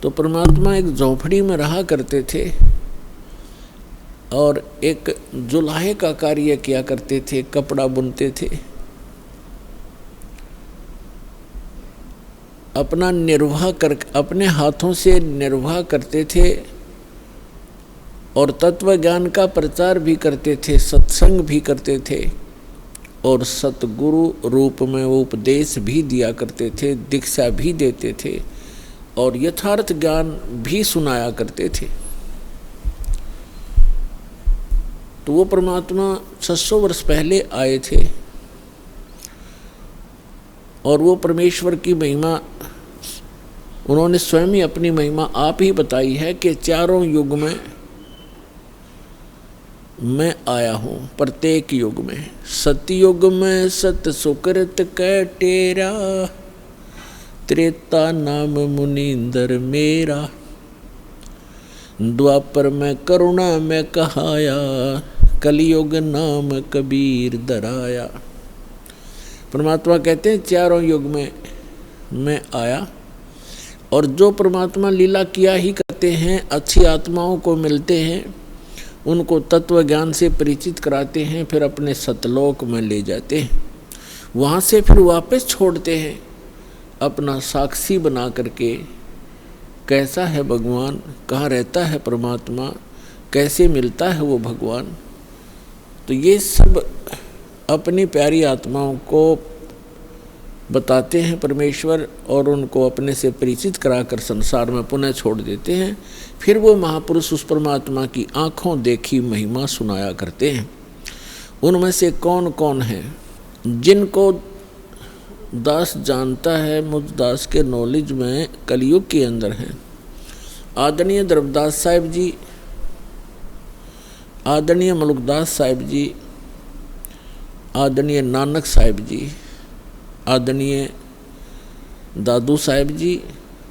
तो परमात्मा एक झोपड़ी में रहा करते थे और एक जुलाहे का कार्य किया करते थे, कपड़ा बुनते थे, अपना निर्वाह कर अपने हाथों से निर्वाह करते थे और तत्व ज्ञान का प्रचार भी करते थे, सत्संग भी करते थे और सतगुरु रूप में वो उपदेश भी दिया करते थे, दीक्षा भी देते थे और यथार्थ ज्ञान भी सुनाया करते थे। तो वो परमात्मा 600 वर्ष पहले आए थे और वो परमेश्वर की महिमा उन्होंने स्वयं ही अपनी महिमा आप ही बताई है कि चारों युग में मैं आया हूँ। प्रत्येक युग में, सतयुग में सत सुकृत कै टेरा, त्रेता नाम मुनींदर मेरा, द्वापर में करुणा में कहाया, कलयुग नाम कबीर दराया। परमात्मा कहते हैं चारों युग में मैं आया और जो परमात्मा लीला किया ही करते हैं, अच्छी आत्माओं को मिलते हैं, उनको तत्व ज्ञान से परिचित कराते हैं, फिर अपने सतलोक में ले जाते हैं, वहाँ से फिर वापस छोड़ते हैं अपना साक्षी बना करके। कैसा है भगवान, कहाँ रहता है परमात्मा, कैसे मिलता है वो भगवान। तो ये सब अपनी प्यारी आत्माओं को बताते हैं परमेश्वर और उनको अपने से परिचित कराकर संसार में पुनः छोड़ देते हैं। फिर वो महापुरुष उस परमात्मा की आँखों देखी महिमा सुनाया करते हैं। उनमें से कौन कौन है जिनको दास जानता है, मुझ दास के नॉलेज में कलयुग के अंदर हैं। आदरणीय द्रवदास साहिब जी, आदरणीय मलुकदास साहिब जी, आदरणीय नानक साहिब जी, आदरणीय दादू साहिब जी,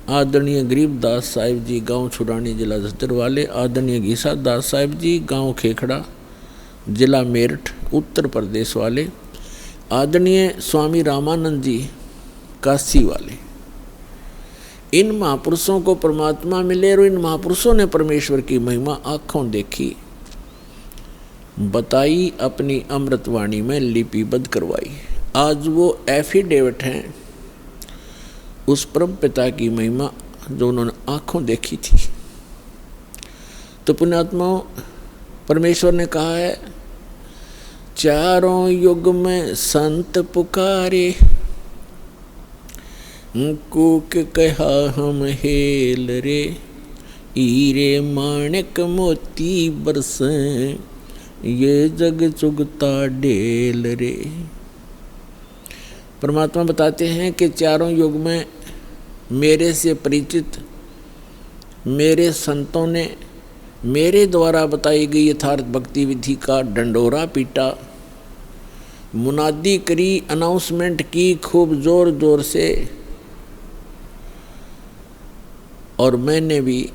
आदरणीय गरीबदास साहिब जी गांव छुरानी जिला झज्जर वाले, आदरणीय घीसा दास साहिब जी गांव खेखड़ा जिला मेरठ उत्तर प्रदेश वाले, आदरणीय स्वामी रामानंद जी काशी वाले। इन महापुरुषों को परमात्मा मिले और इन महापुरुषों ने परमेश्वर की महिमा आँखों देखी, बताई, अपनी अमृतवाणी में लिपिबद्ध करवाई। आज वो एफिडेविट हैं उस परम पिता की महिमा जो उन्होंने आँखों देखी थी। तो पुण्यात्माओं, परमेश्वर ने कहा है चारों युग में संत पुकारे, कूक कहा हम हेल रे, हीरे माणिक मोती बरसें, ये जग चुगता ढेल रे। परमात्मा बताते हैं कि चारों युग में मेरे से परिचित मेरे संतों ने मेरे द्वारा बताई गई यथार्थ भक्ति विधि का डंडोरा पीटा, मुनादी करी, अनाउंसमेंट की खूब जोर जोर से, और मैंने भी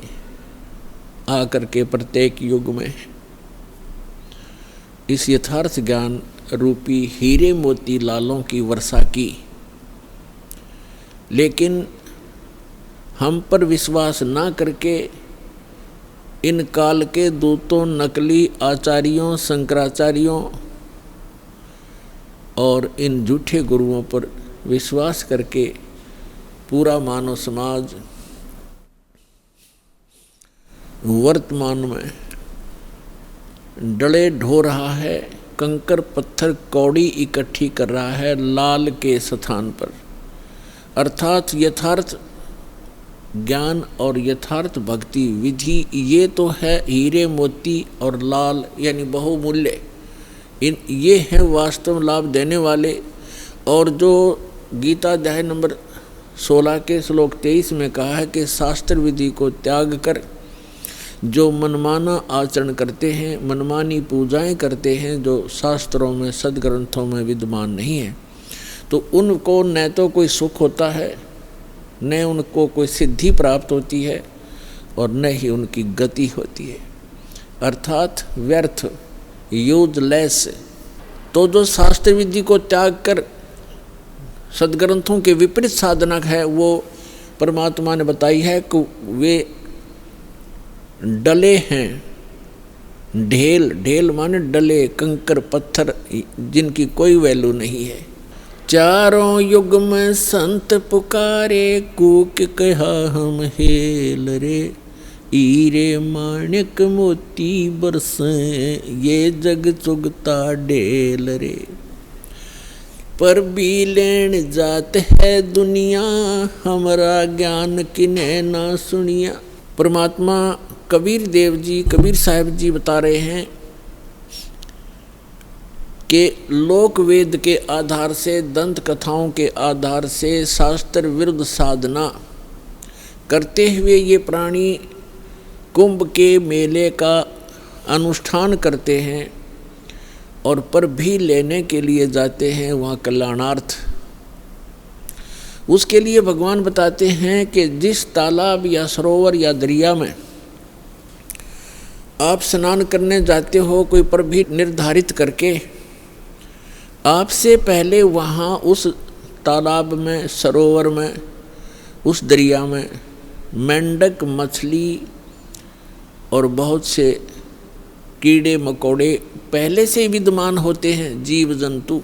आकर के प्रत्येक युग में इस यथार्थ ज्ञान रूपी हीरे मोती लालों की वर्षा की। लेकिन हम पर विश्वास ना करके इन काल के दूतों, नकली आचार्यों, शंकराचार्यों और इन झूठे गुरुओं पर विश्वास करके पूरा मानव समाज वर्तमान में डले ढो रहा है, कंकर पत्थर कौड़ी इकट्ठी कर रहा है लाल के स्थान पर। अर्थात यथार्थ ज्ञान और यथार्थ भक्ति विधि ये तो है हीरे मोती और लाल यानी बहुमूल्य, इन ये हैं वास्तव लाभ देने वाले। और जो गीता अध्याय नंबर 16 के श्लोक 23 में कहा है कि शास्त्र विधि को त्याग कर जो मनमाना आचरण करते हैं, मनमानी पूजाएं करते हैं जो शास्त्रों में सदग्रंथों में विद्यमान नहीं है, तो उनको न तो कोई सुख होता है, न उनको कोई सिद्धि प्राप्त होती है और न ही उनकी गति होती है, अर्थात व्यर्थ, यूजलेस। तो जो शास्त्र विधि को त्याग कर सदग्रंथों के विपरीत साधना है वो परमात्मा ने बताई है कि वे डले हैं, ढेल, ढेल माने डले, कंकर पत्थर जिनकी कोई वैल्यू नहीं है। चारों युग में संत पुकारे, कूक कहा हम हेल रे, हीरे माणिक मोती बरसे, ये जग चुगता ढेल रे। पर भी लेन जात है दुनिया, हमारा ज्ञान किने ना सुनिया। परमात्मा कबीर देव जी, कबीर साहब जी बता रहे हैं कि लोक वेद के आधार से, दंत कथाओं के आधार से शास्त्र विरुद्ध साधना करते हुए ये प्राणी कुंभ के मेले का अनुष्ठान करते हैं और पर भी लेने के लिए जाते हैं वहाँ कल्याणार्थ। उसके लिए भगवान बताते हैं कि जिस तालाब या सरोवर या दरिया में आप स्नान करने जाते हो, कोई पर भी निर्धारित करके, आपसे पहले वहाँ उस तालाब में, सरोवर में, उस दरिया में मेंढक, मछली और बहुत से कीड़े मकोड़े पहले से विद्यमान होते हैं, जीव जंतु,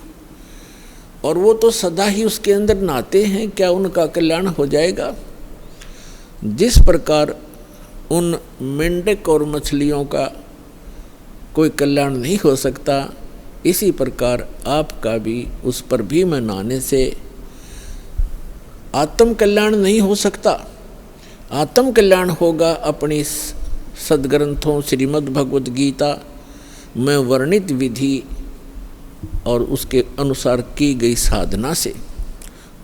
और वो तो सदा ही उसके अंदर नहाते हैं, क्या उनका कल्याण हो जाएगा? जिस प्रकार उन मेंढक और मछलियों का कोई कल्याण नहीं हो सकता, इसी प्रकार आपका भी उस पर भी में नहाने से आत्म कल्याण नहीं हो सकता। आत्म कल्याण होगा अपनी सदग्रंथों श्रीमद् भगवत गीता में वर्णित विधि और उसके अनुसार की गई साधना से।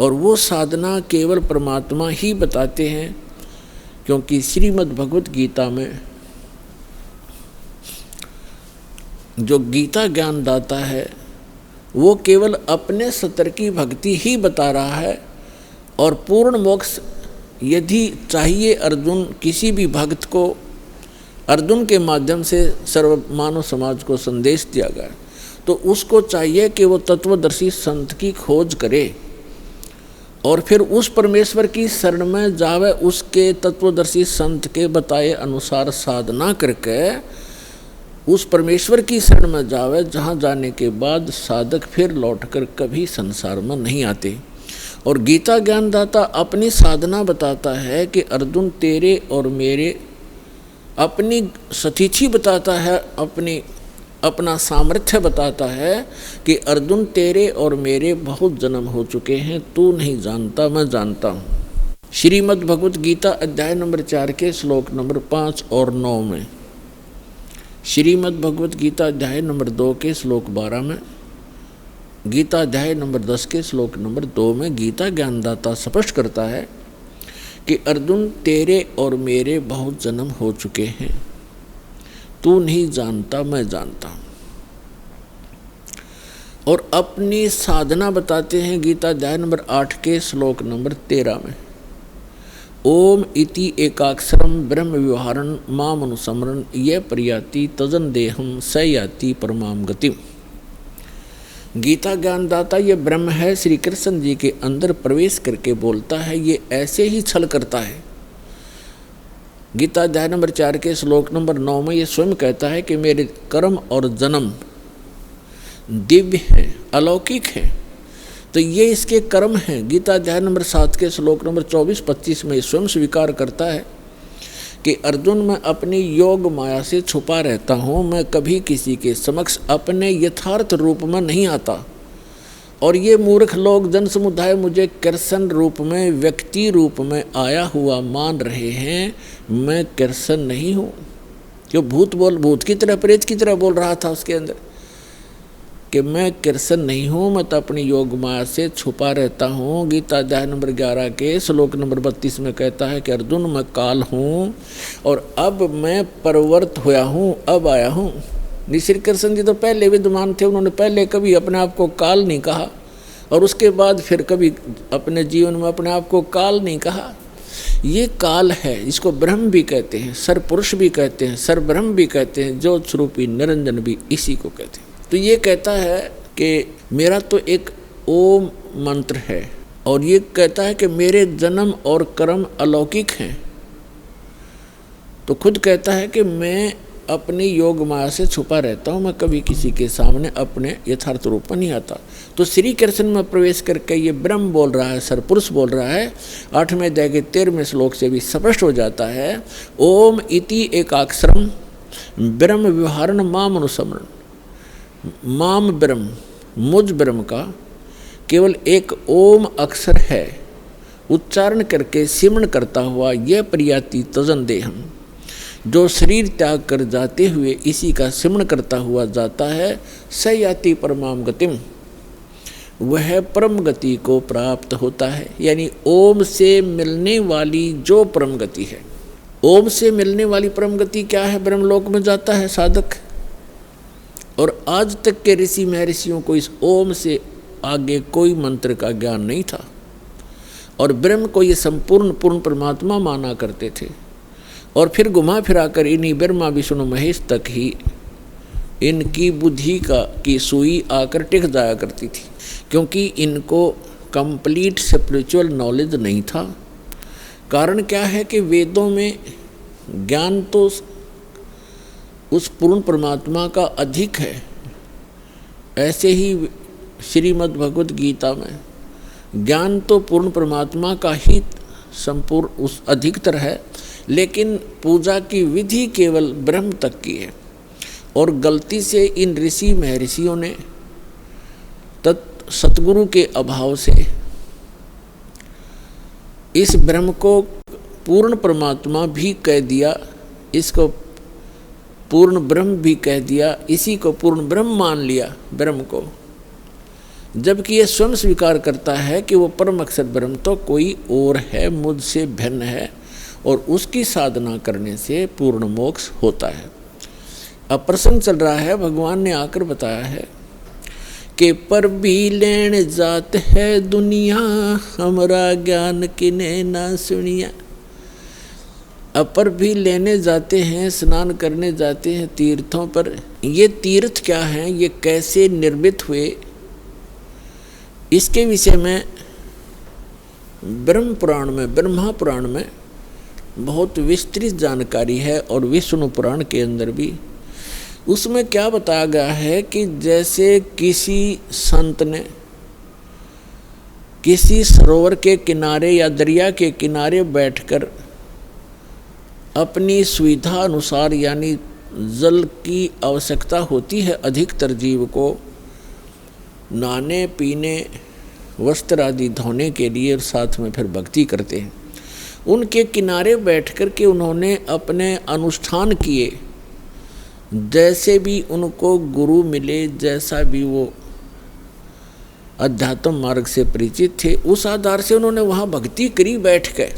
और वो साधना केवल परमात्मा ही बताते हैं, क्योंकि श्रीमद् भगवत गीता में जो गीता ज्ञान दाता है वो केवल अपने सतर की भक्ति ही बता रहा है। और पूर्ण मोक्ष यदि चाहिए अर्जुन किसी भी भक्त को, अर्जुन के माध्यम से सर्व मानव समाज को संदेश दिया गया, तो उसको चाहिए कि वो तत्वदर्शी संत की खोज करे और फिर उस परमेश्वर की शरण में जावे, उसके तत्वदर्शी संत के बताए अनुसार साधना करके उस परमेश्वर की शरण में जावे, जहाँ जाने के बाद साधक फिर लौटकर कभी संसार में नहीं आते। और गीता ज्ञानदाता अपनी साधना बताता है कि अर्जुन तेरे और मेरे, अपनी सतीथि बताता है, अपना सामर्थ्य बताता है कि अर्जुन तेरे और मेरे बहुत जन्म हो चुके हैं, तू नहीं जानता, मैं जानता हूँ। श्रीमद् भगवत गीता अध्याय नंबर 4 के श्लोक नंबर 5 और 9 में, श्रीमद् भगवत गीता अध्याय नंबर 2 के श्लोक 12 में, गीता अध्याय नंबर 10 के श्लोक नंबर 2 में गीता ज्ञानदाता स्पष्ट करता है कि अर्जुन तेरे और मेरे बहुत जन्म हो चुके हैं, तू नहीं जानता, मैं जानता हूँ। और अपनी साधना बताते हैं गीता अध्याय नंबर 8 के श्लोक नंबर 13 में, ओम इति एकाक्षरम ब्रह्म व्यवहारं माम अनुसमरन् ये प्रयाति तजन देहम स याति परमाम गतिम। गीता ज्ञानदाता ये ब्रह्म है, श्री कृष्ण जी के अंदर प्रवेश करके बोलता है, ये ऐसे ही छल करता है। गीता अध्याय नंबर 4 के श्लोक नंबर 9 में ये स्वयं कहता है कि मेरे कर्म और जन्म दिव्य हैं, अलौकिक हैं, तो ये इसके कर्म हैं। गीता अध्याय नंबर 7 के श्लोक नंबर 24-25 में स्वयं स्वीकार करता है कि अर्जुन मैं अपनी योग माया से छुपा रहता हूँ, मैं कभी किसी के समक्ष अपने यथार्थ रूप में नहीं आता, और ये मूर्ख लोग जन समुदाय मुझे कृष्ण रूप में, व्यक्ति रूप में आया हुआ मान रहे हैं। मैं कृष्ण नहीं हूँ। जो भूत की तरह, प्रेत की तरह बोल रहा था उसके अंदर कि मैं कृष्ण नहीं हूँ, मैं तो अपनी योग माया से छुपा रहता हूँ। गीता अध्याय नंबर 11 के श्लोक नंबर 32 में कहता है कि अर्जुन मैं काल हूँ और अब मैं परिवर्त हुआ हूँ, अब आया हूँ। श्री कृष्ण जी तो पहले विद्यमान थे, उन्होंने पहले कभी अपने आप को काल नहीं कहा और उसके बाद फिर कभी अपने जीवन में अपने आप को काल नहीं कहा। ये काल है, इसको ब्रह्म भी कहते हैं, सरपुरुष भी कहते हैं, सरब्रह्म भी कहते हैं, ज्योत स्वरूपी निरंजन भी इसी को कहते हैं। तो ये कहता है कि मेरा तो एक ओम मंत्र है और ये कहता है कि मेरे जन्म और कर्म अलौकिक हैं। तो खुद कहता है कि मैं अपनी योग माया से छुपा रहता हूँ, मैं कभी किसी के सामने अपने यथार्थ रूप में नहीं आता। तो श्री कृष्ण में प्रवेश करके ये ब्रह्म बोल रहा है, सरपुरुष बोल रहा है। 8वें अध्याय के 13वें श्लोक से भी स्पष्ट हो जाता है, ओम इति एकाक्षरम ब्रह्म व्यवहारण माम अनुस्मरण। माम ब्रह्म, मुझ ब्रह्म का केवल एक ओम अक्षर है, उच्चारण करके सिमरण करता हुआ यह प्रियाति तजन देहम, जो शरीर त्याग कर जाते हुए इसी का सिमरण करता हुआ जाता है, स याति परमाम गतिम, वह परम गति को प्राप्त होता है। यानी ओम से मिलने वाली जो परम गति है, ओम से मिलने वाली परम गति क्या है? ब्रह्मलोक में जाता है साधक। और आज तक के ऋषि महर्षियों को इस ओम से आगे कोई मंत्र का ज्ञान नहीं था, और ब्रह्म को ये संपूर्ण पूर्ण परमात्मा माना करते थे। और फिर घुमा फिराकर इन्हीं ब्रह्मा विष्णु महेश तक ही इनकी बुद्धि की सुई आकर टिक जाया करती थी, क्योंकि इनको कंप्लीट स्पिरिचुअल नॉलेज नहीं था। कारण क्या है कि वेदों में ज्ञान तो उस पूर्ण परमात्मा का अधिक है, ऐसे ही श्रीमद् भगवद गीता में ज्ञान तो पूर्ण परमात्मा का ही संपूर्ण उस अधिकतर है, लेकिन पूजा की विधि केवल ब्रह्म तक की है। और गलती से इन ऋषि महर्षियों ने सतगुरु के अभाव से इस ब्रह्म को पूर्ण परमात्मा भी कह दिया, इसको पूर्ण ब्रह्म भी कह दिया, इसी को पूर्ण ब्रह्म मान लिया ब्रह्म को, जबकि ये स्वयं स्वीकार करता है कि वो परम अक्षर ब्रह्म तो कोई और है, मुझसे भिन्न है, और उसकी साधना करने से पूर्ण मोक्ष होता है। अब प्रसंग चल रहा है, भगवान ने आकर बताया है कि पर भी लेन जात है दुनिया, हमारा ज्ञान किने ना सुनिया। अपर भी लेने जाते हैं, स्नान करने जाते हैं तीर्थों पर। ये तीर्थ क्या हैं, ये कैसे निर्मित हुए, इसके विषय में ब्रह्म पुराण में, ब्रह्मा पुराण में बहुत विस्तृत जानकारी है, और विष्णु पुराण के अंदर भी। उसमें क्या बताया गया है कि जैसे किसी संत ने किसी सरोवर के किनारे या दरिया के किनारे बैठकर अपनी सुविधा अनुसार, यानी जल की आवश्यकता होती है अधिकतर जीव को नहाने पीने वस्त्र आदि धोने के लिए, और साथ में फिर भक्ति करते हैं, उनके किनारे बैठ कर के उन्होंने अपने अनुष्ठान किए। जैसे भी उनको गुरु मिले, जैसा भी वो अध्यात्म मार्ग से परिचित थे, उस आधार से उन्होंने वहाँ भक्ति करी बैठ के,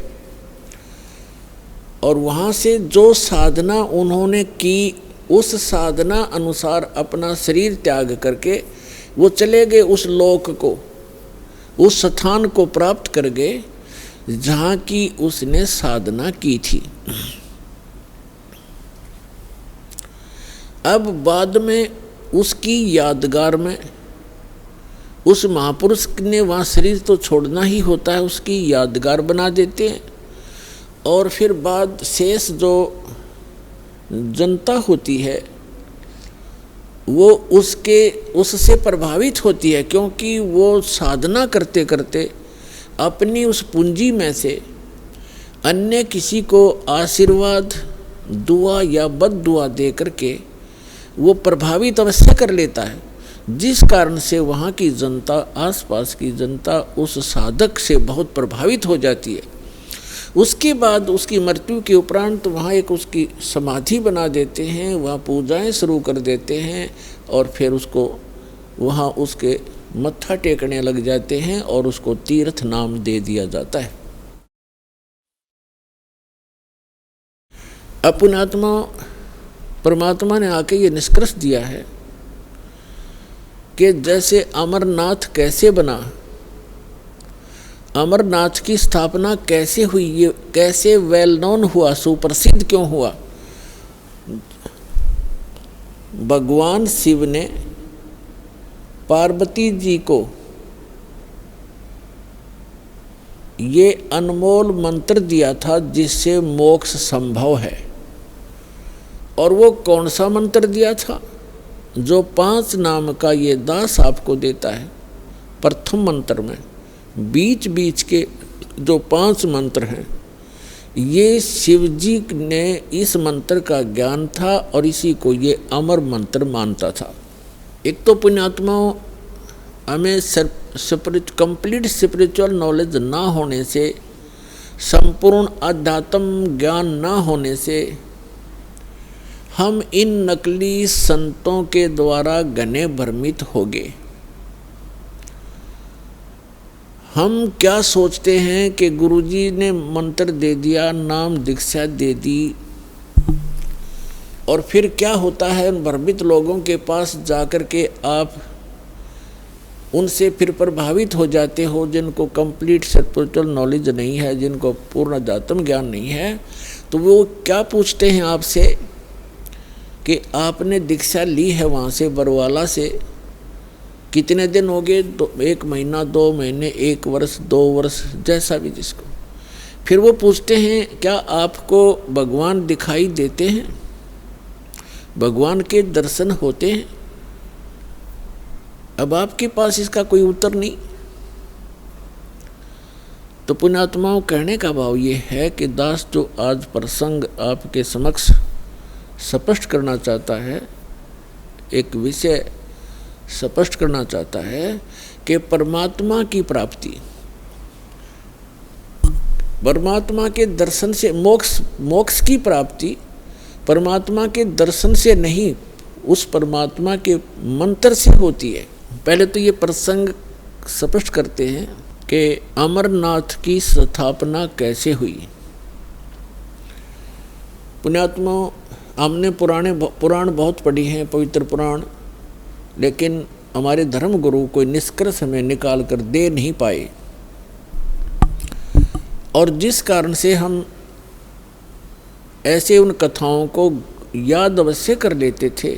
और वहाँ से जो साधना उन्होंने की, उस साधना अनुसार अपना शरीर त्याग करके वो चले गए उस लोक को, उस स्थान को प्राप्त कर गए जहाँ की उसने साधना की थी। अब बाद में उसकी यादगार में उस महापुरुष ने वहाँ शरीर तो छोड़ना ही होता है, उसकी यादगार बना देते हैं, और फिर बाद शेष जो जनता होती है वो उससे प्रभावित होती है, क्योंकि वो साधना करते करते अपनी उस पूंजी में से अन्य किसी को आशीर्वाद, दुआ या बद दुआ दे करके वो प्रभावित अवश्य कर लेता है, जिस कारण से वहाँ की जनता, आसपास की जनता उस साधक से बहुत प्रभावित हो जाती है। उसके बाद उसकी मृत्यु के उपरांत वहाँ एक उसकी समाधि बना देते हैं, वहाँ पूजाएं शुरू कर देते हैं, और फिर उसको वहाँ उसके मत्था टेकने लग जाते हैं, और उसको तीर्थ नाम दे दिया जाता है। अपुणात्मा परमात्मा ने आके ये निष्कर्ष दिया है कि जैसे अमरनाथ कैसे बना, अमरनाथ की स्थापना कैसे हुई, ये कैसे वेल नोन हुआ, सुप्रसिद्ध क्यों हुआ। भगवान शिव ने पार्वती जी को ये अनमोल मंत्र दिया था जिससे मोक्ष संभव है। और वो कौन सा मंत्र दिया था? जो 5 नाम का ये दास आपको देता है। प्रथम मंत्र में बीच बीच के जो 5 मंत्र हैं, ये शिव जी ने इस मंत्र का ज्ञान था और इसी को ये अमर मंत्र मानता था। एक तो पुण्यात्माओं, हमें कंप्लीट स्पिरिचुअल नॉलेज ना होने से, संपूर्ण अध्यात्म ज्ञान ना होने से हम इन नकली संतों के द्वारा घने भ्रमित हो गए। हम क्या सोचते हैं कि गुरुजी ने मंत्र दे दिया, नाम दीक्षा दे दी, और फिर क्या होता है, उन भ्रमित लोगों के पास जाकर के आप उनसे फिर प्रभावित हो जाते हो, जिनको कंप्लीट स्पिरिचुअल नॉलेज नहीं है, जिनको पूर्ण अध्यात्म ज्ञान नहीं है। तो वो क्या पूछते हैं आपसे कि आपने दीक्षा ली है वहाँ से बरवाला से, कितने दिन हो गए? 1 महीना, 2 महीने, 1 वर्ष, 2 वर्ष, जैसा भी जिसको। फिर वो पूछते हैं क्या आपको भगवान दिखाई देते हैं, भगवान के दर्शन होते हैं? अब आपके पास इसका कोई उत्तर नहीं। तो पुण्यात्माओं, कहने का भाव ये है कि दास जो आज प्रसंग आपके समक्ष स्पष्ट करना चाहता है, एक विषय स्पष्ट करना चाहता है कि परमात्मा की प्राप्ति, परमात्मा के दर्शन से, मोक्ष की प्राप्ति परमात्मा के दर्शन से नहीं, उस परमात्मा के मंत्र से होती है। पहले तो ये प्रसंग स्पष्ट करते हैं कि अमरनाथ की स्थापना कैसे हुई। पुण्यात्माओं, हमने पुराण बहुत पढ़ी हैं, पवित्र पुराण, लेकिन हमारे धर्म गुरु कोई निष्कर्ष हमें निकाल कर दे नहीं पाए, और जिस कारण से हम ऐसे उन कथाओं को याद अवश्य कर लेते थे,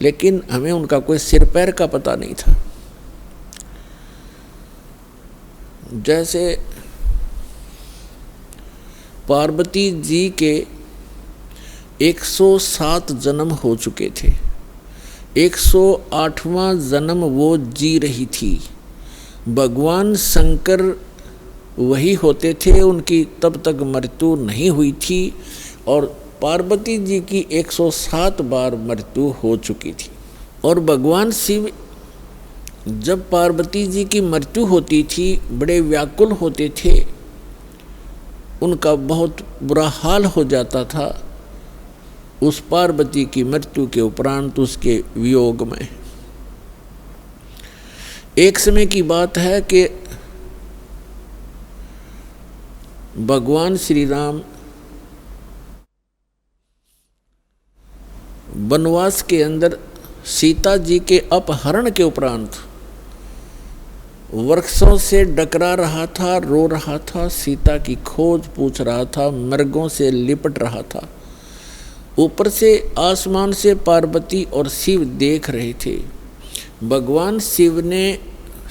लेकिन हमें उनका कोई सिर पैर का पता नहीं था। जैसे पार्वती जी के 107 जन्म हो चुके थे, 108वां जन्म वो जी रही थी। भगवान शंकर वही होते थे, उनकी तब तक मृत्यु नहीं हुई थी, और पार्वती जी की 107 बार मृत्यु हो चुकी थी। और भगवान शिव जब पार्वती जी की मृत्यु होती थी बड़े व्याकुल होते थे, उनका बहुत बुरा हाल हो जाता था उस पार्वती की मृत्यु के उपरांत, उसके वियोग में। एक समय की बात है कि भगवान श्री राम वनवास के अंदर सीता जी के अपहरण के उपरांत वृक्षों से डकरा रहा था, रो रहा था, सीता की खोज पूछ रहा था, मृगों से लिपट रहा था। ऊपर से आसमान से पार्वती और शिव देख रहे थे। भगवान शिव ने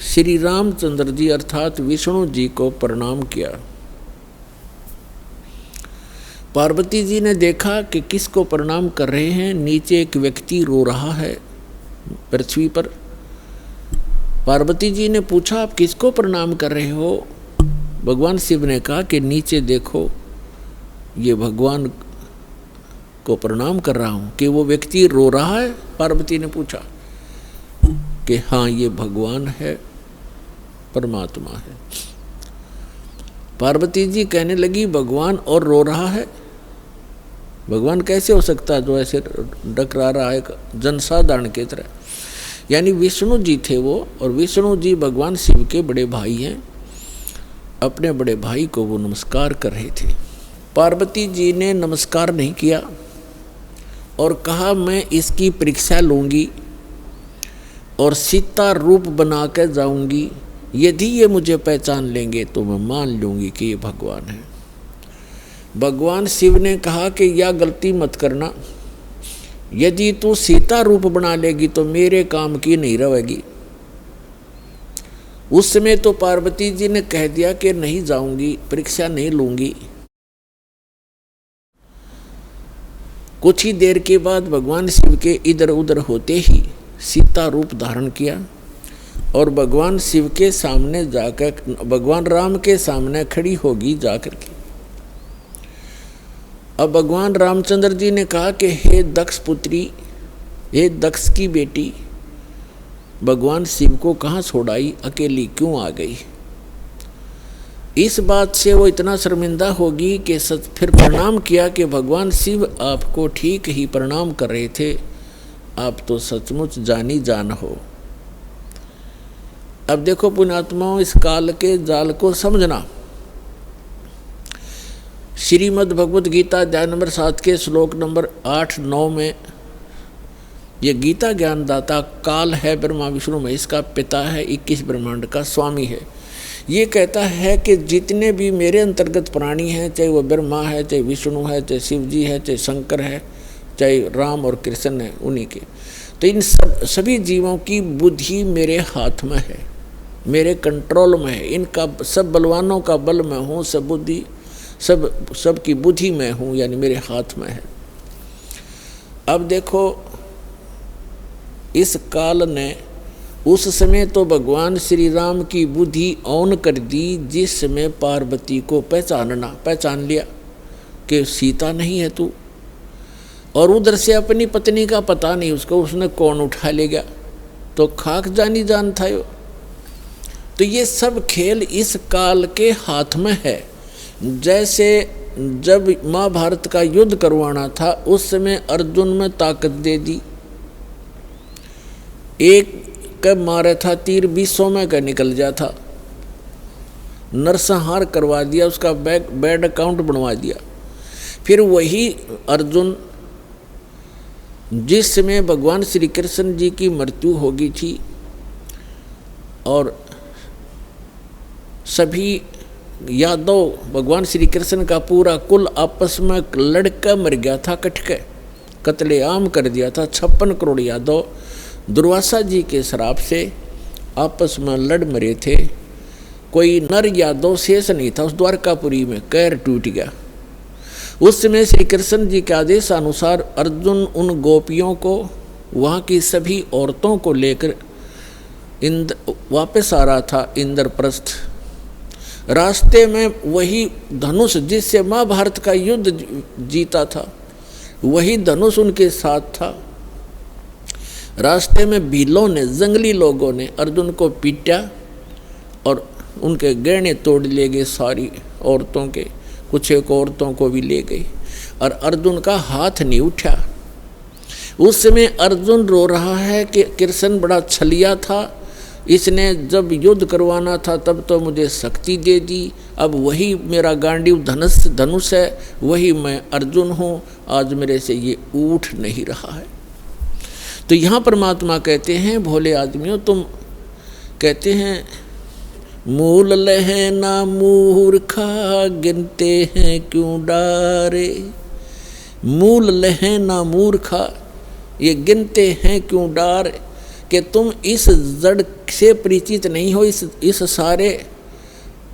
श्री रामचंद्र जी अर्थात विष्णु जी को प्रणाम किया। पार्वती जी ने देखा कि किसको प्रणाम कर रहे हैं, नीचे एक व्यक्ति रो रहा है पृथ्वी पर। पार्वती जी ने पूछा आप किसको प्रणाम कर रहे हो? भगवान शिव ने कहा कि नीचे देखो, ये भगवान को प्रणाम कर रहा हूँ। कि वो व्यक्ति रो रहा है? पार्वती ने पूछा कि हाँ, ये भगवान है, परमात्मा है। पार्वती जी कहने लगी भगवान और रो रहा है? भगवान कैसे हो सकता है जो ऐसे डकरा रहा है जनसाधारण की तरह? यानी विष्णु जी थे वो, और विष्णु जी भगवान शिव के बड़े भाई हैं। अपने बड़े भाई को वो नमस्कार कर रहे थे। पार्वती जी ने नमस्कार नहीं किया और कहा मैं इसकी परीक्षा लूँगी और सीता रूप बना कर जाऊँगी, यदि ये मुझे पहचान लेंगे तो मैं मान लूँगी कि ये भगवान है। भगवान शिव ने कहा कि यह गलती मत करना, यदि तू सीता रूप बना लेगी तो मेरे काम की नहीं रहेगी। उस समय तो पार्वती जी ने कह दिया कि नहीं जाऊंगी, परीक्षा नहीं लूंगी। कुछ ही देर के बाद भगवान शिव के इधर उधर होते ही सीता रूप धारण किया और भगवान शिव के सामने जाकर, भगवान राम के सामने खड़ी होगी जाकर के। अब भगवान रामचंद्र जी ने कहा कि हे दक्ष पुत्री, हे दक्ष की बेटी, भगवान शिव को कहाँ छोड़ाई, अकेली क्यों आ गई। इस बात से वो इतना शर्मिंदा होगी कि फिर प्रणाम किया कि भगवान शिव आपको ठीक ही प्रणाम कर रहे थे, आप तो सचमुच जानी जान हो। अब देखो पुण्यात्माओं, इस काल के जाल को समझना। श्रीमद् भगवद गीता अध्याय नंबर 7 के श्लोक नंबर 8-9 में ये गीता ज्ञानदाता काल है, ब्रह्मा विष्णु महेश का पिता है, 21 ब्रह्मांड का स्वामी है। ये कहता है कि जितने भी मेरे अंतर्गत प्राणी हैं, चाहे वो ब्रह्मा है, चाहे विष्णु है, चाहे शिव जी है, चाहे शंकर है, चाहे राम और कृष्ण है, उन्हीं के, तो इन सभी जीवों की बुद्धि मेरे हाथ में है, मेरे कंट्रोल में है। इनका सब बलवानों का बल मैं हूँ, सब बुद्धि सब की बुद्धि मैं हूँ, यानी मेरे हाथ में है। अब देखो इस काल ने उस समय तो भगवान श्री राम की बुद्धि ऑन कर दी, जिस समय पार्वती को पहचान लिया कि सीता नहीं है तू, और उधर से अपनी पत्नी का पता नहीं उसको, उसने कौन उठा ले गया, तो खाक जानी जान था यो। तो ये सब खेल इस काल के हाथ में है। जैसे जब महाभारत का युद्ध करवाना था, उस समय अर्जुन में ताकत दे दी, एक कब मारा था तीर 20 में का निकल गया था, नरसंहार करवा दिया, उसका बैड अकाउंट बनवा दिया। फिर वही अर्जुन जिस समय भगवान श्री कृष्ण जी की मृत्यु हो गई थी और सभी यादव, भगवान श्री कृष्ण का पूरा कुल आपस में लड़का मर गया था, कत्लेआम कर दिया था। 56 करोड़ यादव दुर्वासा जी के श्राप से आपस में लड़ मरे थे। कोई नर यादव शेष नहीं था उस द्वारकापुरी में, कैर टूट गया। उस समय श्री कृष्ण जी के आदेश अनुसार अर्जुन उन गोपियों को, वहाँ की सभी औरतों को लेकर वापस आ रहा था इंद्रप्रस्थ। रास्ते में वही धनुष जिससे महाभारत का युद्ध जीता था, वही धनुष उनके साथ था। रास्ते में भीलों ने, जंगली लोगों ने अर्जुन को पीटा और उनके गहने तोड़ ले गए, सारी औरतों के, कुछ एक औरतों को भी ले गई, और अर्जुन का हाथ नहीं उठा। उस समय अर्जुन रो रहा है कि कृष्ण बड़ा छलिया था, इसने जब युद्ध करवाना था तब तो मुझे शक्ति दे दी, अब वही मेरा गांडीव धनुष है, वही मैं अर्जुन हूँ, आज मेरे से ये उठ नहीं रहा है। तो यहाँ परमात्मा कहते हैं, भोले आदमियों तुम कहते हैं मूल लहे ना मूर्खा, गिनते हैं क्यों डारे। मूल लहे ना मूर्खा, ये गिनते हैं क्यों डार, कि तुम इस जड़ से परिचित नहीं हो। इस सारे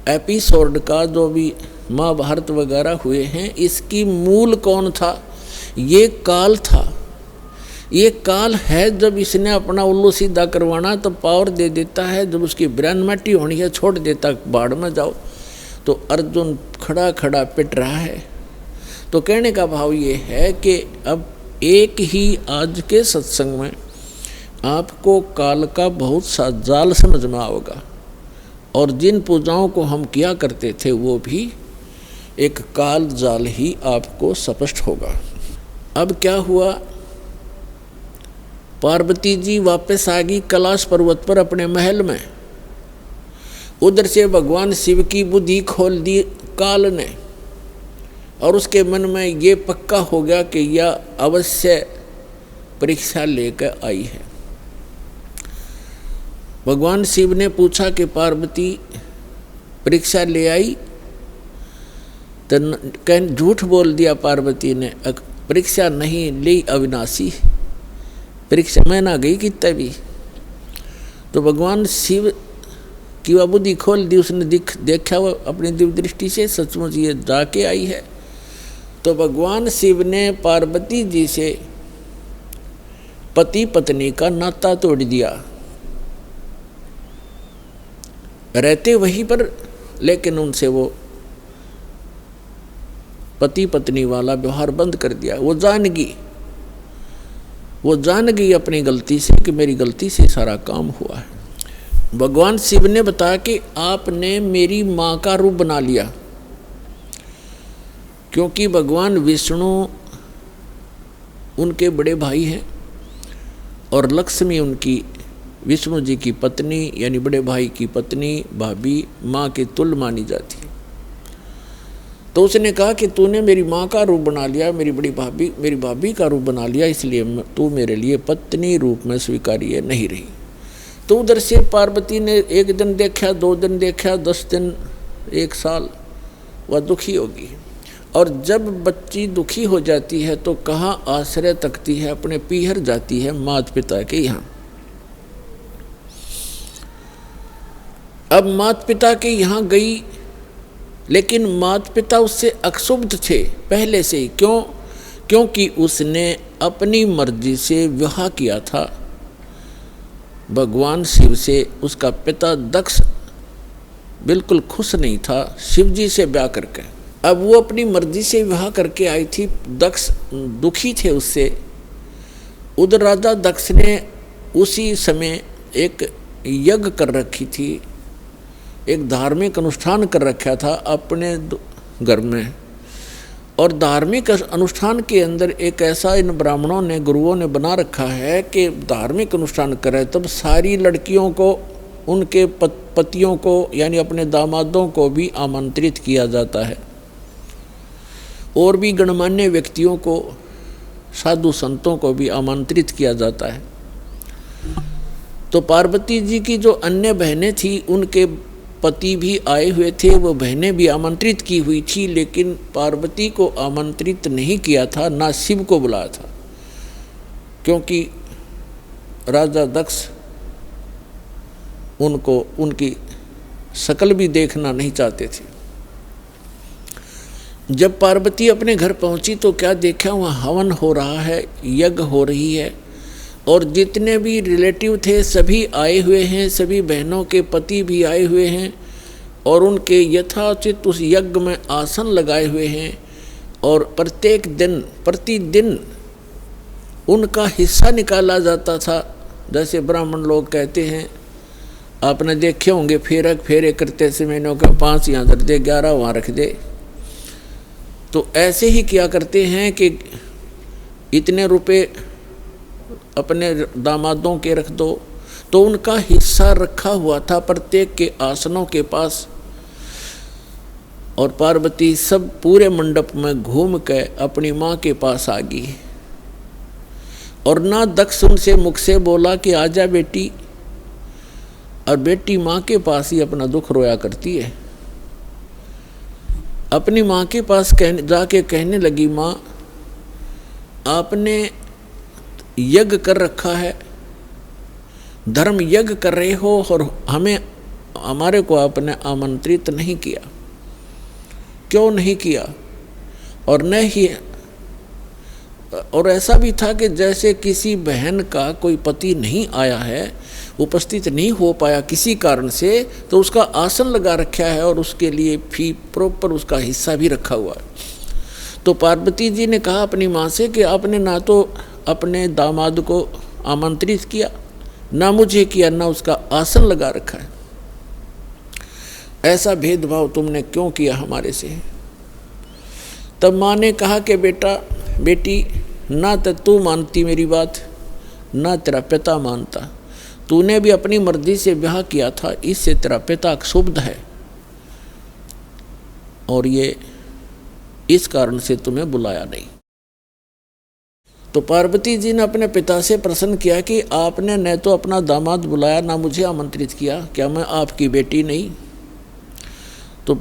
एपिसोड का जो भी महाभारत वगैरह हुए हैं, इसकी मूल कौन था? ये काल था। ये काल है, जब इसने अपना उल्लू सीधा करवाना तो पावर दे देता है, जब उसकी ब्रेन मट्टी होनी है छोड़ देता बाढ़ में जाओ। तो अर्जुन खड़ा खड़ा पिट रहा है। तो कहने का भाव ये है कि अब एक ही आज के सत्संग में आपको काल का बहुत सा जाल समझ में आओगा, और जिन पूजाओं को हम किया करते थे वो भी एक काल जाल ही आपको स्पष्ट होगा। अब क्या हुआ, पार्वती जी वापस आ गई कैलाश पर्वत पर अपने महल में। उधर से भगवान शिव की बुद्धि खोल दी काल ने, और उसके मन में ये पक्का हो गया कि यह अवश्य परीक्षा लेकर आई है। भगवान शिव ने पूछा कि पार्वती परीक्षा ले आई? तो झूठ बोल दिया पार्वती ने, परीक्षा नहीं ली अविनाशी, परीक्षा में ना गई कितना भी। तो भगवान शिव कि वह बुद्धि खोल दी, उसने देखा वो अपनी दिव्य दृष्टि से सचमुच ये जाके आई है। तो भगवान शिव ने पार्वती जी से पति पत्नी का नाता तोड़ दिया, रहते वहीं पर, लेकिन उनसे वो पति पत्नी वाला व्यवहार बंद कर दिया। वो जान गई अपनी गलती से कि मेरी गलती से सारा काम हुआ है। भगवान शिव ने बताया कि आपने मेरी माँ का रूप बना लिया, क्योंकि भगवान विष्णु उनके बड़े भाई हैं और लक्ष्मी उनकी विष्णु जी की पत्नी यानी बड़े भाई की पत्नी, भाभी, माँ के तुल्य मानी जाती है। तो उसने कहा कि तूने मेरी माँ का रूप बना लिया, मेरी भाभी का रूप बना लिया, इसलिए तू मेरे लिए पत्नी रूप में स्वीकार्य नहीं रही। तो उधर से पार्वती ने एक दिन देखा, 2 दिन देखा, 10 दिन, 1 साल, वह दुखी होगी। और जब बच्ची दुखी हो जाती है तो कहाँ आश्रय तकती है, अपने पीहर जाती है माता पिता के यहाँ। अब माता पिता के यहाँ गई, लेकिन माता पिता उससे अक्षुब्ध थे पहले से ही। क्योंकि उसने अपनी मर्जी से विवाह किया था भगवान शिव से। उसका पिता दक्ष बिल्कुल खुश नहीं था शिव जी से ब्याह करके। अब वो अपनी मर्जी से विवाह करके आई थी, दक्ष दुखी थे उससे। उधर राजा दक्ष ने उसी समय एक यज्ञ कर रखी थी, एक धार्मिक अनुष्ठान कर रखा था अपने घर में। और धार्मिक अनुष्ठान के अंदर एक ऐसा इन ब्राह्मणों ने, गुरुओं ने बना रखा है कि धार्मिक अनुष्ठान करे तब सारी लड़कियों को, उनके पतियों को यानी अपने दामादों को भी आमंत्रित किया जाता है, और भी गणमान्य व्यक्तियों को, साधु संतों को भी आमंत्रित किया जाता है। तो पार्वती जी की जो अन्य बहनें थी उनके पति भी आए हुए थे, वो बहनें भी आमंत्रित की हुई थी, लेकिन पार्वती को आमंत्रित नहीं किया था, ना शिव को बुलाया था, क्योंकि राजा दक्ष उनको उनकी शक्ल भी देखना नहीं चाहते थे। जब पार्वती अपने घर पहुंची तो क्या देखा, वहाँ हवन हो रहा है, यज्ञ हो रही है, और जितने भी रिलेटिव थे सभी आए हुए हैं, सभी बहनों के पति भी आए हुए हैं, और उनके यथाचित उस यज्ञ में आसन लगाए हुए हैं। और प्रतिदिन उनका हिस्सा निकाला जाता था। जैसे ब्राह्मण लोग कहते हैं, आपने देखे होंगे फेरे करते समय का 5 यहाँ रख दे, 11 वहाँ रख दे। तो ऐसे ही किया करते हैं कि इतने रुपए अपने दामादों के रख दो। तो उनका हिस्सा रखा हुआ था प्रत्येक के आसनों के पास। और पार्वती सब पूरे मंडप में घूम के अपनी माँ के पास आ गई, और ना दक्ष उनसे मुख से बोला कि आजा बेटी, और बेटी माँ के पास ही अपना दुख रोया करती है। अपनी माँ के पास जाके कहने लगी, माँ आपने यज्ञ कर रखा है, धर्म यज्ञ कर रहे हो, और हमारे को आपने आमंत्रित नहीं किया, क्यों नहीं किया? और न ही, और ऐसा भी था कि जैसे किसी बहन का कोई पति नहीं आया है, उपस्थित नहीं हो पाया किसी कारण से, तो उसका आसन लगा रखा है और उसके लिए फी प्रॉपर उसका हिस्सा भी रखा हुआ है। तो पार्वती जी ने कहा अपनी माँ से कि आपने ना तो अपने दामाद को आमंत्रित किया, ना मुझे किया, ना उसका आसन लगा रखा है। ऐसा भेदभाव तुमने क्यों किया हमारे से? तब माँ ने कहा कि बेटी, ना तो तू मानती मेरी बात, ना तेरा पिता मानता। तूने भी अपनी मर्जी से ब्याह किया था, इससे तेरा पिता क्षुब्ध है, और ये इस कारण से तुम्हें बुलाया नहीं। तो पार्वती जी ने अपने पिता से प्रश्न किया कि आपने न तो अपना दामाद बुलाया, ना मुझे आमंत्रित किया, क्या मैं आपकी बेटी नहीं? तो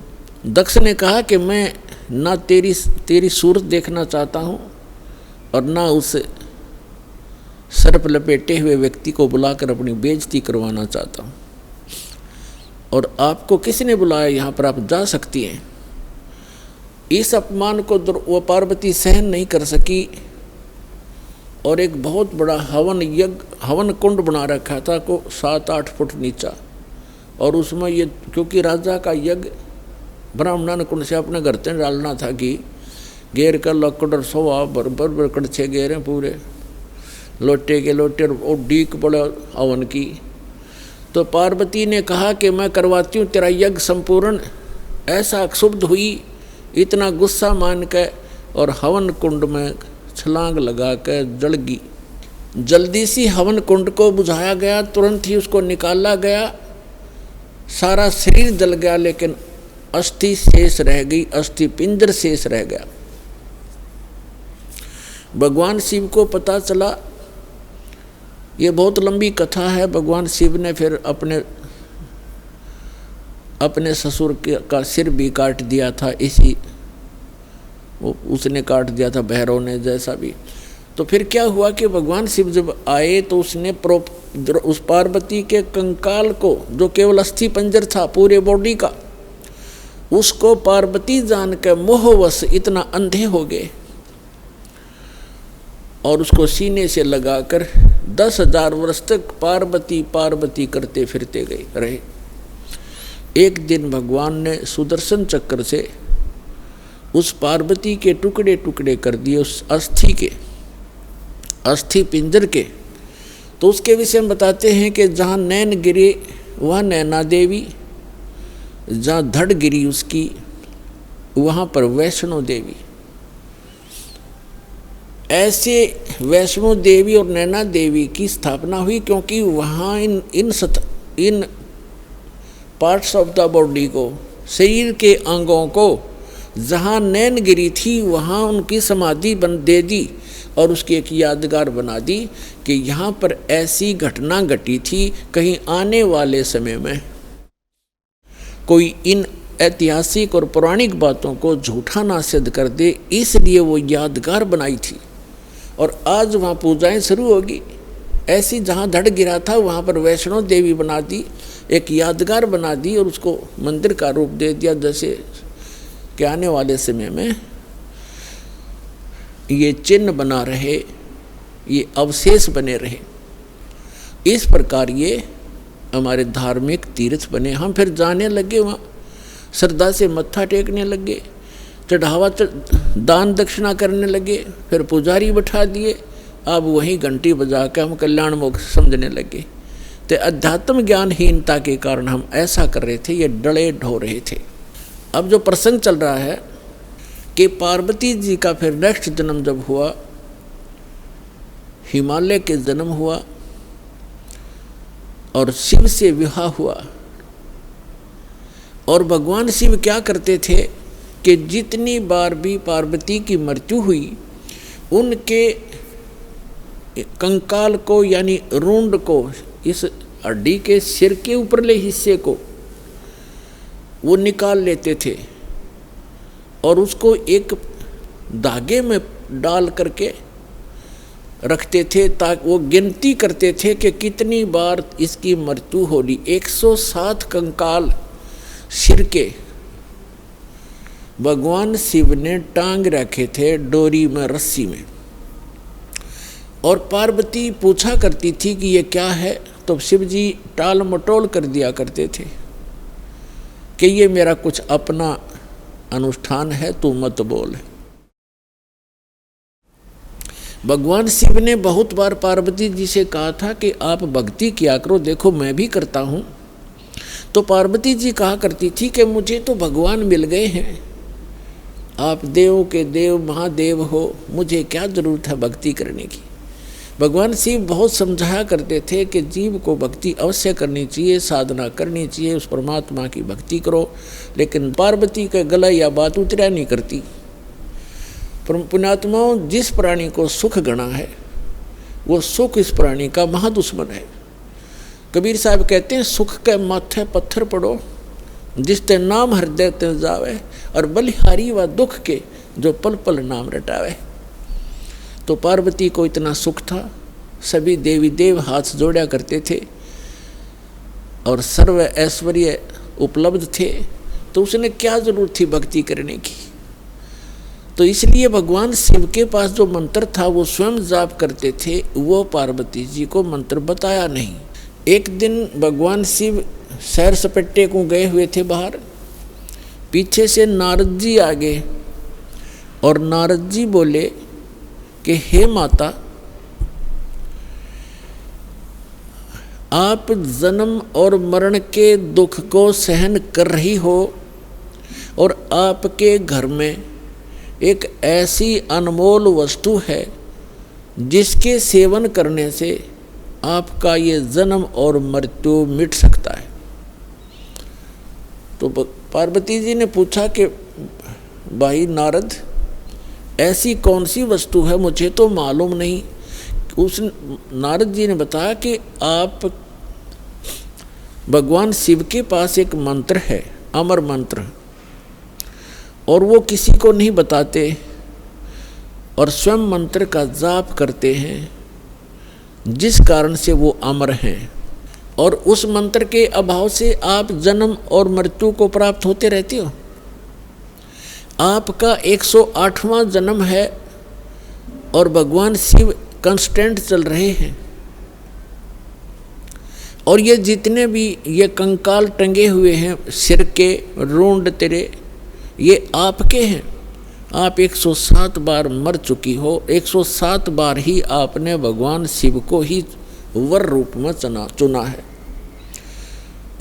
दक्ष ने कहा कि मैं ना तेरी सूरत देखना चाहता हूँ, और ना उस सर्प लपेटे हुए व्यक्ति को बुलाकर अपनी बेइज्जती करवाना चाहता हूँ। और आपको किसने बुलाया यहाँ पर, आप जा सकती हैं। इस अपमान को वो पार्वती सहन नहीं कर सकी और एक बहुत बड़ा हवन कुंड बना रखा था को 7-8 फुट नीचा, और उसमें ये क्योंकि राजा का यज्ञ ब्राह्मण कुंड से अपने घर से डालना था कि घेर कर लकड़ और सोवा बरबर कड़छे घेरे पूरे लोटे के लोटे और डीक पड़े हवन की। तो पार्वती ने कहा कि मैं करवाती हूँ तेरा यज्ञ संपूर्ण। ऐसा क्षुब्ध हुई, इतना गुस्सा मान के, और हवन कुंड में छलांग लगा कर जल गई। जल्दी सी हवन कुंड को बुझाया गया, तुरंत ही उसको निकाला गया, सारा शरीर जल गया, लेकिन अस्थि शेष रह गई, अस्थि पिंजर शेष रह गया। भगवान शिव को पता चला, ये बहुत लंबी कथा है। भगवान शिव ने फिर अपने ससुर का सिर भी काट दिया था, इसी उसने काट दिया था भैरव ने, जैसा भी। तो फिर क्या हुआ कि भगवान शिव जब आए तो उसने उस पार्वती के कंकाल को, जो केवल अस्थि पंजर था पूरे बॉडी का, उसको पार्वती जान के मोहवश इतना अंधे हो गए और उसको सीने से लगाकर 10,000 वर्ष तक पार्वती पार्वती करते फिरते गए रहे। एक दिन भगवान ने सुदर्शन चक्र से उस पार्वती के टुकड़े टुकड़े कर दिए, उस अस्थि पिंजर के। तो उसके विषय में बताते हैं कि जहाँ नैन गिरे वह नैना देवी, जहाँ धड़ गिरी उसकी वहाँ पर वैष्णो देवी। ऐसे वैष्णो देवी और नैना देवी की स्थापना हुई क्योंकि वहाँ इन पार्ट्स ऑफ द बॉडी को, शरीर के अंगों को, जहाँ नैन गिरी थी वहाँ उनकी समाधि दे दी और उसकी एक यादगार बना दी कि यहाँ पर ऐसी घटना घटी थी, कहीं आने वाले समय में कोई इन ऐतिहासिक और पौराणिक बातों को झूठा ना सिद्ध कर दे, इसलिए वो यादगार बनाई थी। और आज वहाँ पूजाएं शुरू होगी। ऐसी जहाँ धड़ गिरा था वहाँ पर वैष्णो देवी बना दी, एक यादगार बना दी और उसको मंदिर का रूप दे दिया, जैसे कि आने वाले समय में ये चिन्ह बना रहे, ये अवशेष बने रहे। इस प्रकार ये हमारे धार्मिक तीर्थ बने। हम फिर जाने लगे, वहाँ श्रद्धा से मत्था टेकने लगे, चढ़ावा दान दक्षिणा करने लगे, फिर पुजारी बैठा दिए, अब वहीं घंटी बजा के हम कल्याण मोक्ष समझने लगे। तो अध्यात्म ज्ञानहीनता के कारण हम ऐसा कर रहे थे, ये डले ढो रहे थे। अब जो प्रसंग चल रहा है कि पार्वती जी का फिर नेक्स्ट जन्म जब हुआ, हिमालय के जन्म हुआ और शिव से विवाह हुआ। और भगवान शिव क्या करते थे कि जितनी बार भी पार्वती की मृत्यु हुई, उनके कंकाल को यानी रूंड को, इस हड्डी के सिर के ऊपरले हिस्से को वो निकाल लेते थे और उसको एक धागे में डाल करके रखते थे, ताकि वो गिनती करते थे कि कितनी बार इसकी मृत्यु होगी। 107 कंकाल सिर के भगवान शिव ने टांग रखे थे डोरी में, रस्सी में। और पार्वती पूछा करती थी कि ये क्या है, तो शिव जी टाल मटोल कर दिया करते थे कि ये मेरा कुछ अपना अनुष्ठान है, तू मत बोल। भगवान शिव ने बहुत बार पार्वती जी से कहा था कि आप भक्ति किया करो, देखो मैं भी करता हूँ। तो पार्वती जी कहा करती थी कि मुझे तो भगवान मिल गए हैं, आप देवों के देव महादेव हो, मुझे क्या जरूरत है भक्ति करने की। भगवान शिव बहुत समझाया करते थे कि जीव को भक्ति अवश्य करनी चाहिए, साधना करनी चाहिए, उस परमात्मा की भक्ति करो। लेकिन पार्वती का गला या बात उतरा नहीं करती। पुण्यात्माओं, जिस प्राणी को सुख गणा है वो सुख इस प्राणी का महादुश्मन है। कबीर साहब कहते हैं, सुख के माथे पत्थर पड़ो जिसते नाम हृदय ते जावे, और बलिहारी व दुख के जो पल पल नाम रटावे। तो पार्वती को इतना सुख था, सभी देवी देव हाथ जोड़ा करते थे और सर्व ऐश्वर्य उपलब्ध थे तो उसने क्या जरूरत थी भक्ति करने की। तो इसलिए भगवान शिव के पास जो मंत्र था वो स्वयं जाप करते थे, वो पार्वती जी को मंत्र बताया नहीं। एक दिन भगवान शिव सैर सपट्टे को गए हुए थे बाहर, पीछे से नारद जी आ गए और नारद जी बोले कि हे माता, आप जन्म और मरण के दुख को सहन कर रही हो और आपके घर में एक ऐसी अनमोल वस्तु है जिसके सेवन करने से आपका ये जन्म और मृत्यु मिट सकता है। तो पार्वती जी ने पूछा कि भाई नारद, ऐसी कौन सी वस्तु है, मुझे तो मालूम नहीं। उस नारद जी ने बताया कि आप भगवान शिव के पास एक मंत्र है, अमर मंत्र, और वो किसी को नहीं बताते और स्वयं मंत्र का जाप करते हैं, जिस कारण से वो अमर हैं। और उस मंत्र के अभाव से आप जन्म और मृत्यु को प्राप्त होते रहते हो। आपका 108वां जन्म है और भगवान शिव कांस्टेंट चल रहे हैं। और ये जितने भी ये कंकाल टंगे हुए हैं सिर के रूंड तेरे, ये आपके हैं। आप 107 बार मर चुकी हो, 107 बार ही आपने भगवान शिव को ही वर रूप में चुना है।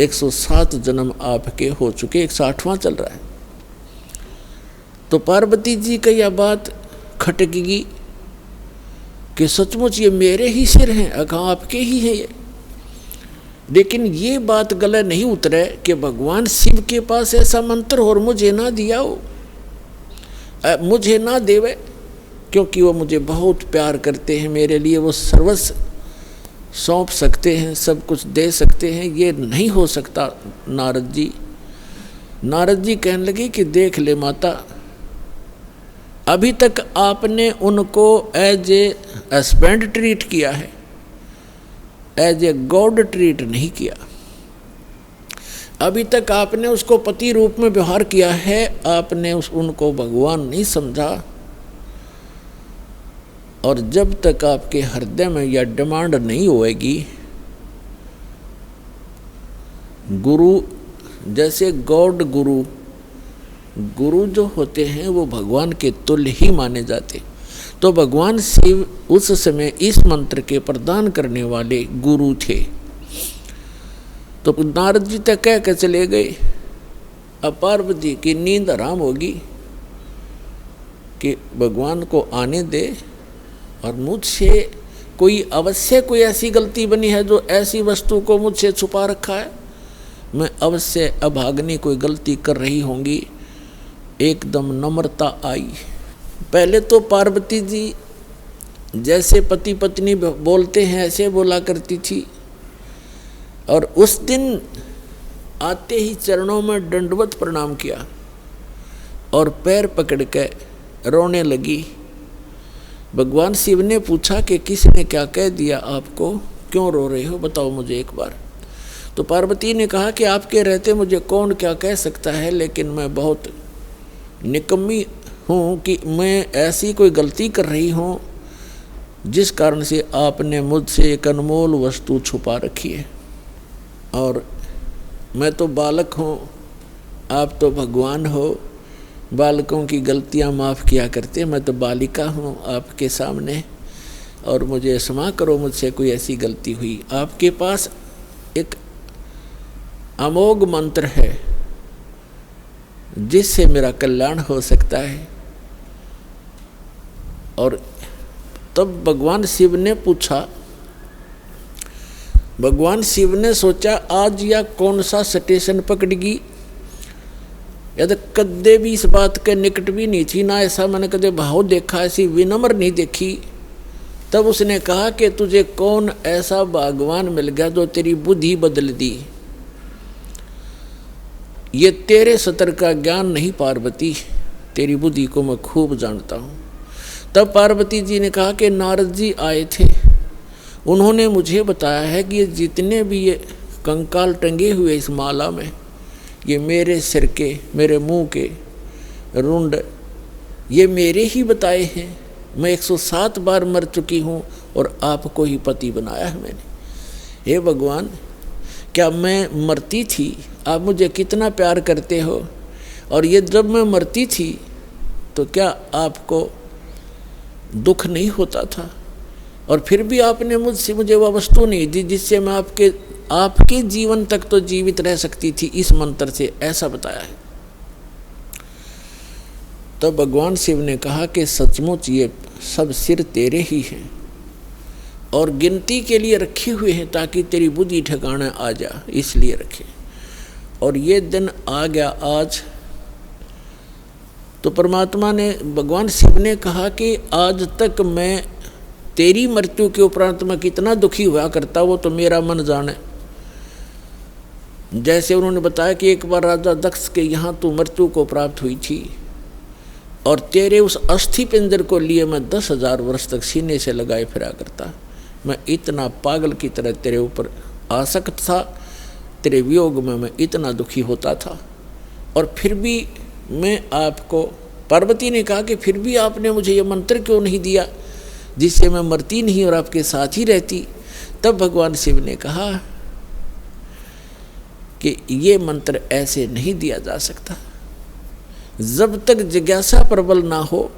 107 जन्म आपके हो चुके, 108वां चल रहा है। तो पार्वती जी का यह बात खटकेगी कि सचमुच ये मेरे ही सिर हैं, अगर आपके ही हैं ये। लेकिन ये बात गले नहीं उतरे कि भगवान शिव के पास ऐसा मंत्र और मुझे ना दिया हो, मुझे ना देवे, क्योंकि वो मुझे बहुत प्यार करते हैं, मेरे लिए वो सर्वस्व सौंप सकते हैं, सब कुछ दे सकते हैं। ये नहीं हो सकता नारद जी। नारद जी कहने लगे कि देख ले माता, अभी तक आपने उनको एज ए हस्बैंड ट्रीट किया है, एज ए गॉड ट्रीट नहीं किया। अभी तक आपने उसको पति रूप में व्यवहार किया है, आपने उनको भगवान नहीं समझा। और जब तक आपके हृदय में यह डिमांड नहीं होएगी, गुरु जैसे गॉड गुरु जो होते हैं वो भगवान के तुल्य ही माने जाते। तो भगवान शिव उस समय इस मंत्र के प्रदान करने वाले गुरु थे। तो नारद जी तक कह के चले गए। अब पार्वती की नींद हराम होगी कि भगवान को आने दे, और मुझसे कोई अवश्य कोई ऐसी गलती बनी है जो ऐसी वस्तु को मुझसे छुपा रखा है, मैं अवश्य अभाग्नि कोई गलती कर रही होंगी। एकदम नम्रता आई। पहले तो पार्वती जी जैसे पति पत्नी बोलते हैं ऐसे बोला करती थी, और उस दिन आते ही चरणों में दंडवत प्रणाम किया और पैर पकड़ के रोने लगी। भगवान शिव ने पूछा कि किसने क्या कह दिया आपको, क्यों रो रहे हो, बताओ मुझे एक बार। तो पार्वती ने कहा कि आपके रहते मुझे कौन क्या कह सकता है, लेकिन मैं बहुत निकम्मी हूँ कि मैं ऐसी कोई गलती कर रही हूँ जिस कारण से आपने मुझसे एक अनमोल वस्तु छुपा रखी है। और मैं तो बालक हूँ, आप तो भगवान हो, बालकों की गलतियाँ माफ़ किया करते, मैं तो बालिका हूँ आपके सामने, और मुझे क्षमा करो, मुझसे कोई ऐसी गलती हुई। आपके पास एक अमोघ मंत्र है जिससे मेरा कल्याण हो सकता है। और तब भगवान शिव ने पूछा, भगवान शिव ने सोचा आज या कौन सा स्टेशन पकड़गी, या तो कदे भी इस बात के निकट भी नहीं थी, ना ऐसा मैंने कदे भाव देखा, ऐसी विनम्र नहीं देखी। तब उसने कहा कि तुझे कौन ऐसा भगवान मिल गया जो तेरी बुद्धि बदल दी। ये तेरे सतर का ज्ञान नहीं पार्वती, तेरी बुद्धि को मैं खूब जानता हूँ। तब पार्वती जी ने कहा कि नारद जी आए थे, उन्होंने मुझे बताया है कि ये जितने भी ये कंकाल टंगे हुए इस माला में, ये मेरे सिर के, मेरे मुंह के रुंड ये मेरे ही बताए हैं। मैं 107 बार मर चुकी हूँ और आपको ही पति बनाया है मैंने। हे भगवान, क्या मैं मरती थी आप मुझे कितना प्यार करते हो, और ये जब मैं मरती थी तो क्या आपको दुख नहीं होता था, और फिर भी आपने मुझे वह वस्तु नहीं दी जिससे मैं आपके जीवन तक तो जीवित रह सकती थी इस मंत्र से, ऐसा बताया है। तो भगवान शिव ने कहा कि सचमुच ये सब सिर तेरे ही हैं और गिनती के लिए रखे हुए हैं ताकि तेरी बुद्धि ठिकाने आ जा, इसलिए रखे। और ये दिन आ गया आज। तो परमात्मा ने, भगवान शिव ने कहा कि आज तक मैं तेरी मृत्यु के उपरांत मैं कितना दुखी हुआ करता वो तो मेरा मन जाने। जैसे उन्होंने बताया कि एक बार राजा दक्ष के यहाँ तू मृत्यु को प्राप्त हुई थी और तेरे उस अस्थि पिंजर को लिए मैं 10,000 वर्ष तक सीने से लगाए फिरा करता। मैं इतना पागल की तरह तेरे ऊपर आसक्त था, तेरे वियोग में मैं इतना दुखी होता था, और फिर भी मैं आपको, पार्वती ने कहा कि फिर भी आपने मुझे ये मंत्र क्यों नहीं दिया जिससे मैं मरती नहीं और आपके साथ ही रहती। तब भगवान शिव ने कहा कि ये मंत्र ऐसे नहीं दिया जा सकता, जब तक जिज्ञासा प्रबल ना हो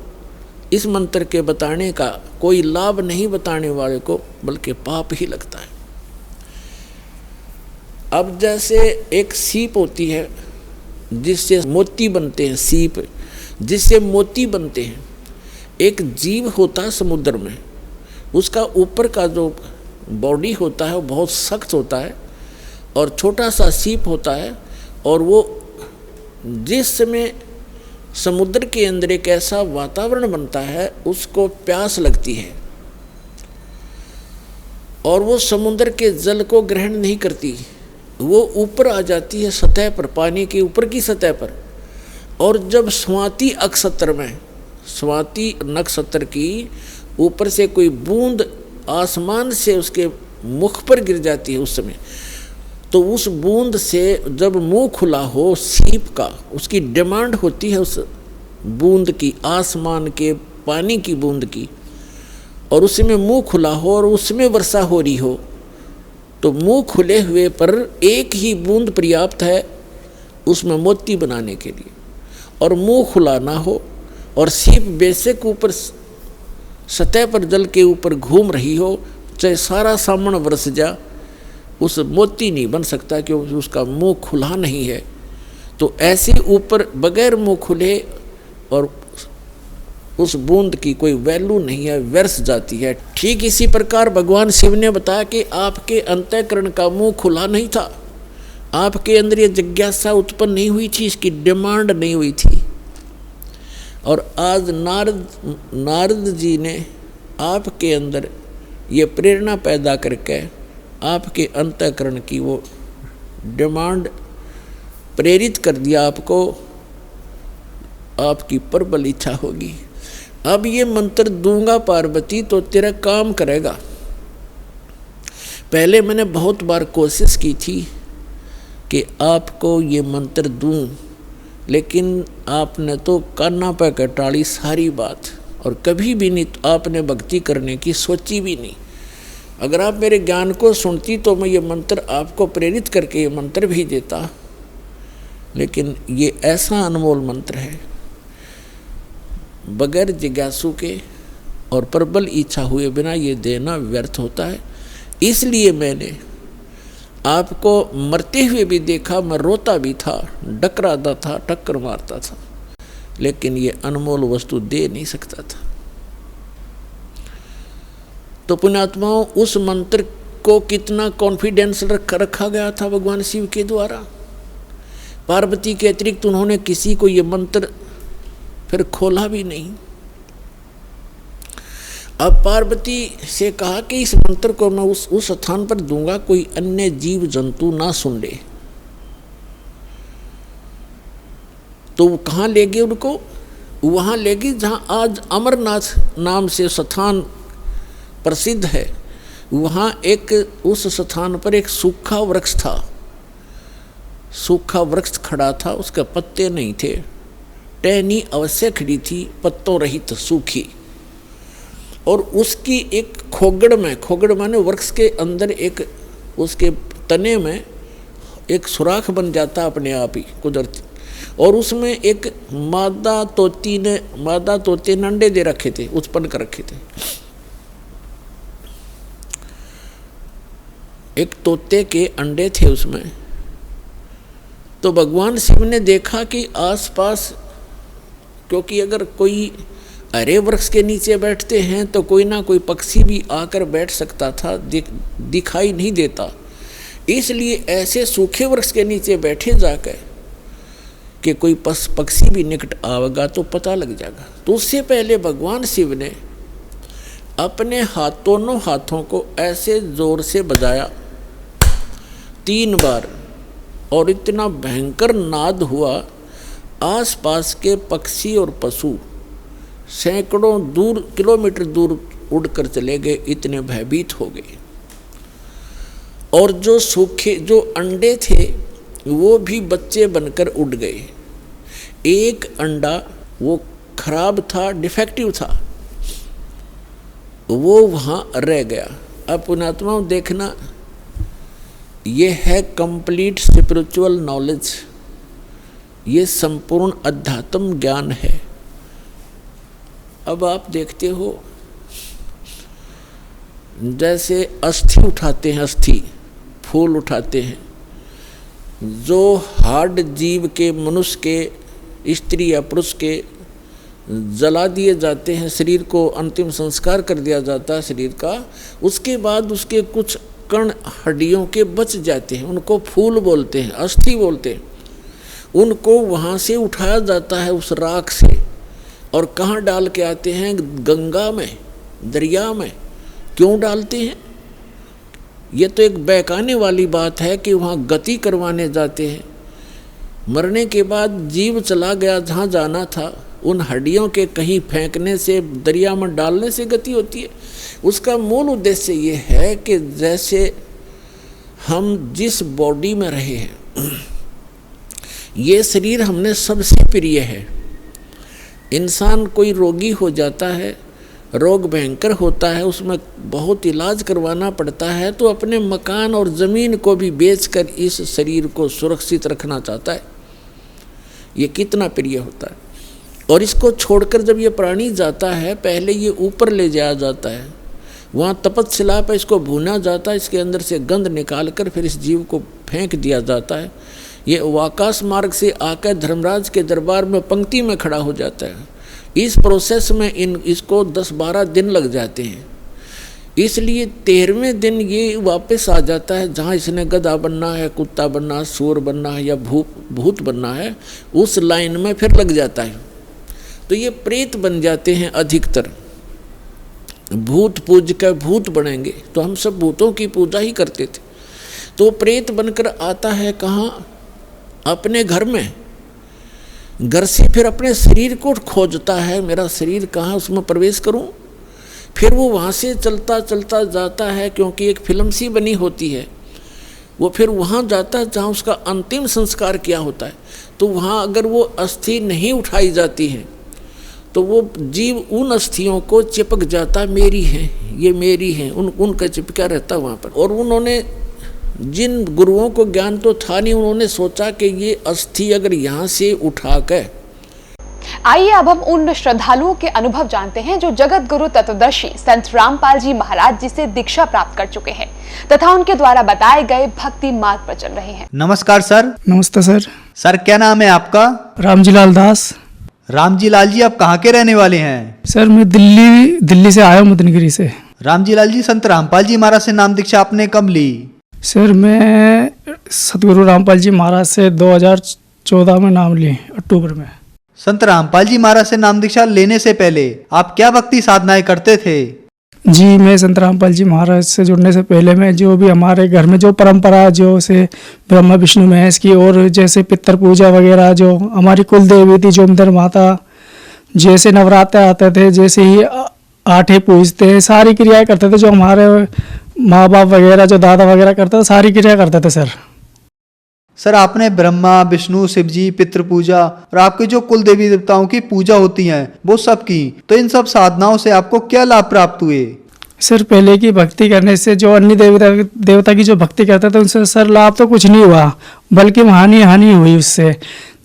इस मंत्र के बताने का कोई लाभ नहीं बताने वाले को, बल्कि पाप ही लगता है। अब जैसे एक सीप होती है जिससे मोती बनते हैं, सीप जिससे मोती बनते हैं। एक जीव होता है समुद्र में, उसका ऊपर का जो बॉडी होता है वो बहुत सख्त होता है और छोटा सा सीप होता है, और वो जिस समय समुद्र के अंदर एक ऐसा वातावरण बनता है उसको प्यास लगती है और वो समुद्र के जल को ग्रहण नहीं करती, वो ऊपर आ जाती है सतह पर, पानी के ऊपर की सतह पर। और जब स्वाति अक्षत्र में, स्वाति नक्षत्र की ऊपर से कोई बूंद आसमान से उसके मुख पर गिर जाती है उस समय, तो उस बूंद से जब मुंह खुला हो सीप का, उसकी डिमांड होती है उस बूंद की, आसमान के पानी की बूंद की, और उसमें मुंह खुला हो और उसमें वर्षा हो रही हो, तो मुंह खुले हुए पर एक ही बूंद पर्याप्त है उसमें मोती बनाने के लिए, और मुंह खुला ना हो और सीप बेशक ऊपर सतह पर जल के ऊपर घूम रही हो, चाहे सारा सामन बरस जा, उस मोती नहीं बन सकता क्योंकि उसका मुंह खुला नहीं है। तो ऐसे ऊपर बगैर मुंह खुले और उस बूंद की कोई वैल्यू नहीं है, व्यर्थ जाती है। ठीक इसी प्रकार भगवान शिव ने बताया कि आपके अंतःकरण का मुंह खुला नहीं था, आपके अंदर ये जिज्ञासा उत्पन्न नहीं हुई थी, इसकी डिमांड नहीं हुई थी। और आज नारद जी ने आपके अंदर ये प्रेरणा पैदा करके आपके अंतःकरण की वो डिमांड प्रेरित कर दिया, आपको आपकी प्रबल इच्छा होगी। अब ये मंत्र दूंगा पार्वती तो तेरा काम करेगा। पहले मैंने बहुत बार कोशिश की थी कि आपको ये मंत्र दूं, लेकिन आपने तो कान्ना पे कटाड़ी सारी बात, और कभी भी नहीं आपने भक्ति करने की सोची भी नहीं। अगर आप मेरे ज्ञान को सुनती तो मैं ये मंत्र आपको प्रेरित करके ये मंत्र भी देता, लेकिन ये ऐसा अनमोल मंत्र है, बगैर जिज्ञासु के और प्रबल इच्छा हुए बिना ये देना व्यर्थ होता है। इसलिए मैंने आपको मरते हुए भी देखा, मैं रोता भी था, डकराता था, टक्कर मारता था, लेकिन ये अनमोल वस्तु दे नहीं सकता था। तो पुण्यात्माओं, उस मंत्र को कितना कॉन्फिडेंस रखा गया था भगवान शिव के द्वारा। पार्वती के अतिरिक्त उन्होंने किसी को ये मंत्र फिर खोला भी नहीं। अब पार्वती से कहा कि इस मंत्र को मैं उस स्थान पर दूंगा, कोई अन्य जीव जंतु ना सुन ले। तो वो कहाँ ले गए उनको? वहाँ ले गए जहाँ आज अमरनाथ नाम से स्थान प्रसिद्ध है। वहाँ एक उस स्थान पर एक सूखा वृक्ष था, सूखा वृक्ष खड़ा था, उसके पत्ते नहीं थे, टहनी अवश्य खड़ी थी, पत्तों रहित सूखी। और उसकी एक खोगड़ माने वृक्ष के अंदर एक उसके तने में एक सुराख बन जाता अपने आप ही कुदरती, और उसमें एक मादा तोते ने अंडे दे रखे थे, उत्पन्न कर रखे थे। एक तोते के अंडे थे उसमें। तो भगवान शिव ने देखा कि आसपास, क्योंकि अगर कोई हरे वृक्ष के नीचे बैठते हैं तो कोई ना कोई पक्षी भी आकर बैठ सकता था, दिखाई नहीं देता, इसलिए ऐसे सूखे वृक्ष के नीचे बैठे जाकर कि कोई पक्षी भी निकट आवेगा तो पता लग जाएगा। तो उससे पहले भगवान शिव ने अपने दोनों हाथों को ऐसे जोर से बजाया 3 बार, और इतना भयंकर नाद हुआ, आसपास के पक्षी और पशु सैकड़ों किलोमीटर दूर उड़कर चले गए, इतने भयभीत हो गए। और जो अंडे थे वो भी बच्चे बनकर उड़ गए। एक अंडा वो खराब था, डिफेक्टिव था, वो वहाँ रह गया। अब पुण्यात्माओं देखना, ये है कंप्लीट स्पिरिचुअल नॉलेज, ये संपूर्ण अध्यात्म ज्ञान है। अब आप देखते हो जैसे अस्थि उठाते हैं, अस्थि फूल उठाते हैं, जो हार्ड जीव के, मनुष्य के, स्त्री या पुरुष के जला दिए जाते हैं, शरीर को अंतिम संस्कार कर दिया जाता है शरीर का, उसके बाद उसके कुछ कण हड्डियों के बच जाते हैं, उनको फूल बोलते हैं, अस्थि बोलते हैं। उनको वहाँ से उठाया जाता है उस राख से, और कहाँ डाल के आते हैं? गंगा में, दरिया में। क्यों डालते हैं? ये तो एक बहकाने वाली बात है कि वहाँ गति करवाने जाते हैं। मरने के बाद जीव चला गया जहाँ जाना था, उन हड्डियों के कहीं फेंकने से, दरिया में डालने से गति होती है। उसका मूल उद्देश्य ये है कि जैसे हम जिस बॉडी में रहे हैं, ये शरीर हमने सबसे प्रिय है। इंसान कोई रोगी हो जाता है, रोग भयंकर होता है, उसमें बहुत इलाज करवाना पड़ता है, तो अपने मकान और ज़मीन को भी बेचकर इस शरीर को सुरक्षित रखना चाहता है। ये कितना प्रिय होता है। और इसको छोड़कर जब ये प्राणी जाता है, पहले ये ऊपर ले जाया जाता है, वहाँ तपस्शिला पर इसको भूना जाता है, इसके अंदर से गंध निकाल कर फिर इस जीव को फेंक दिया जाता है। ये आकाश मार्ग से आकर धर्मराज के दरबार में पंक्ति में खड़ा हो जाता है। इस प्रोसेस में इसको 10-12 दिन लग जाते हैं, इसलिए 13वें दिन ये वापस आ जाता है जहाँ इसने गधा बनना है, कुत्ता बनना है, सूर बनना है या भूत बनना है, उस लाइन में फिर लग जाता है। तो ये प्रेत बन जाते हैं अधिकतर। भूत पूज कर भूत बनेंगे, तो हम सब भूतों की पूजा ही करते थे। तो प्रेत बनकर आता है कहाँ? अपने घर में। घर से फिर अपने शरीर को खोजता है, मेरा शरीर कहाँ, उसमें प्रवेश करूं। फिर वो वहाँ से चलता चलता जाता है, क्योंकि एक फिल्म सी बनी होती है, वो फिर वहाँ जाता है जहाँ उसका अंतिम संस्कार किया होता है। तो वहाँ अगर वो अस्थि नहीं उठाई जाती है तो वो जीव उन अस्थियों को चिपक जाता, मेरी है, ये मेरी है, उनका चिपका रहता वहाँ पर। और उन्होंने, जिन गुरुओं को ज्ञान तो था नहीं, उन्होंने सोचा कि ये अस्थि अगर यहाँ से उठा कर। आइए अब हम उन श्रद्धालुओं के अनुभव जानते हैं जो जगत गुरु तत्वदर्शी संत रामपाल जी महाराज जी से दीक्षा प्राप्त कर चुके हैं तथा उनके द्वारा बताए गए भक्ति मार्ग पर चल रहे हैं। नमस्कार सर। नमस्ते सर। सर क्या नाम है आपका? रामजी लाल दास। रामजी लाल जी, आप कहाँ के रहने वाले हैं? सर मैं दिल्ली से आया हूँ, मदनगिरी से। रामजी लाल जी, संत रामपाल जी महाराज से नाम दीक्षा आपने कब ली? सर मैं सतगुरु रामपाल जी महाराज से 2014 में नाम ली, अक्टूबर में। संत रामपाल जी महाराज से नाम दीक्षा लेने से पहले आप क्या भक्ति साधनाएं करते थे? जी, मैं संत रामपाल जी महाराज से जुड़ने से पहले मैं जो भी हमारे घर में जो परंपरा जो से ब्रह्मा विष्णु महेश की, और जैसे पितर पूजा वगैरह, जो हमारी कुल देवी थी जोमदर माता, जैसे नवरात्र आते थे, जैसे ही आठे पूजते हैं, सारी क्रियाएं करते थे, जो हमारे माँ बाप वगैरह, जो दादा वगैरह करते थे, सारी क्रिया करते थे सर। सर आपने ब्रह्मा विष्णु शिव जी पितृ पूजा और आपके जो कुल देवी देवताओं की पूजा होती है वो सब की, तो इन सब साधनाओं से आपको क्या लाभ प्राप्त हुए? सर पहले की भक्ति करने से जो अन्य देवता की जो भक्ति करते थे उनसे सर लाभ तो कुछ नहीं हुआ, बल्कि हानि हुई उससे।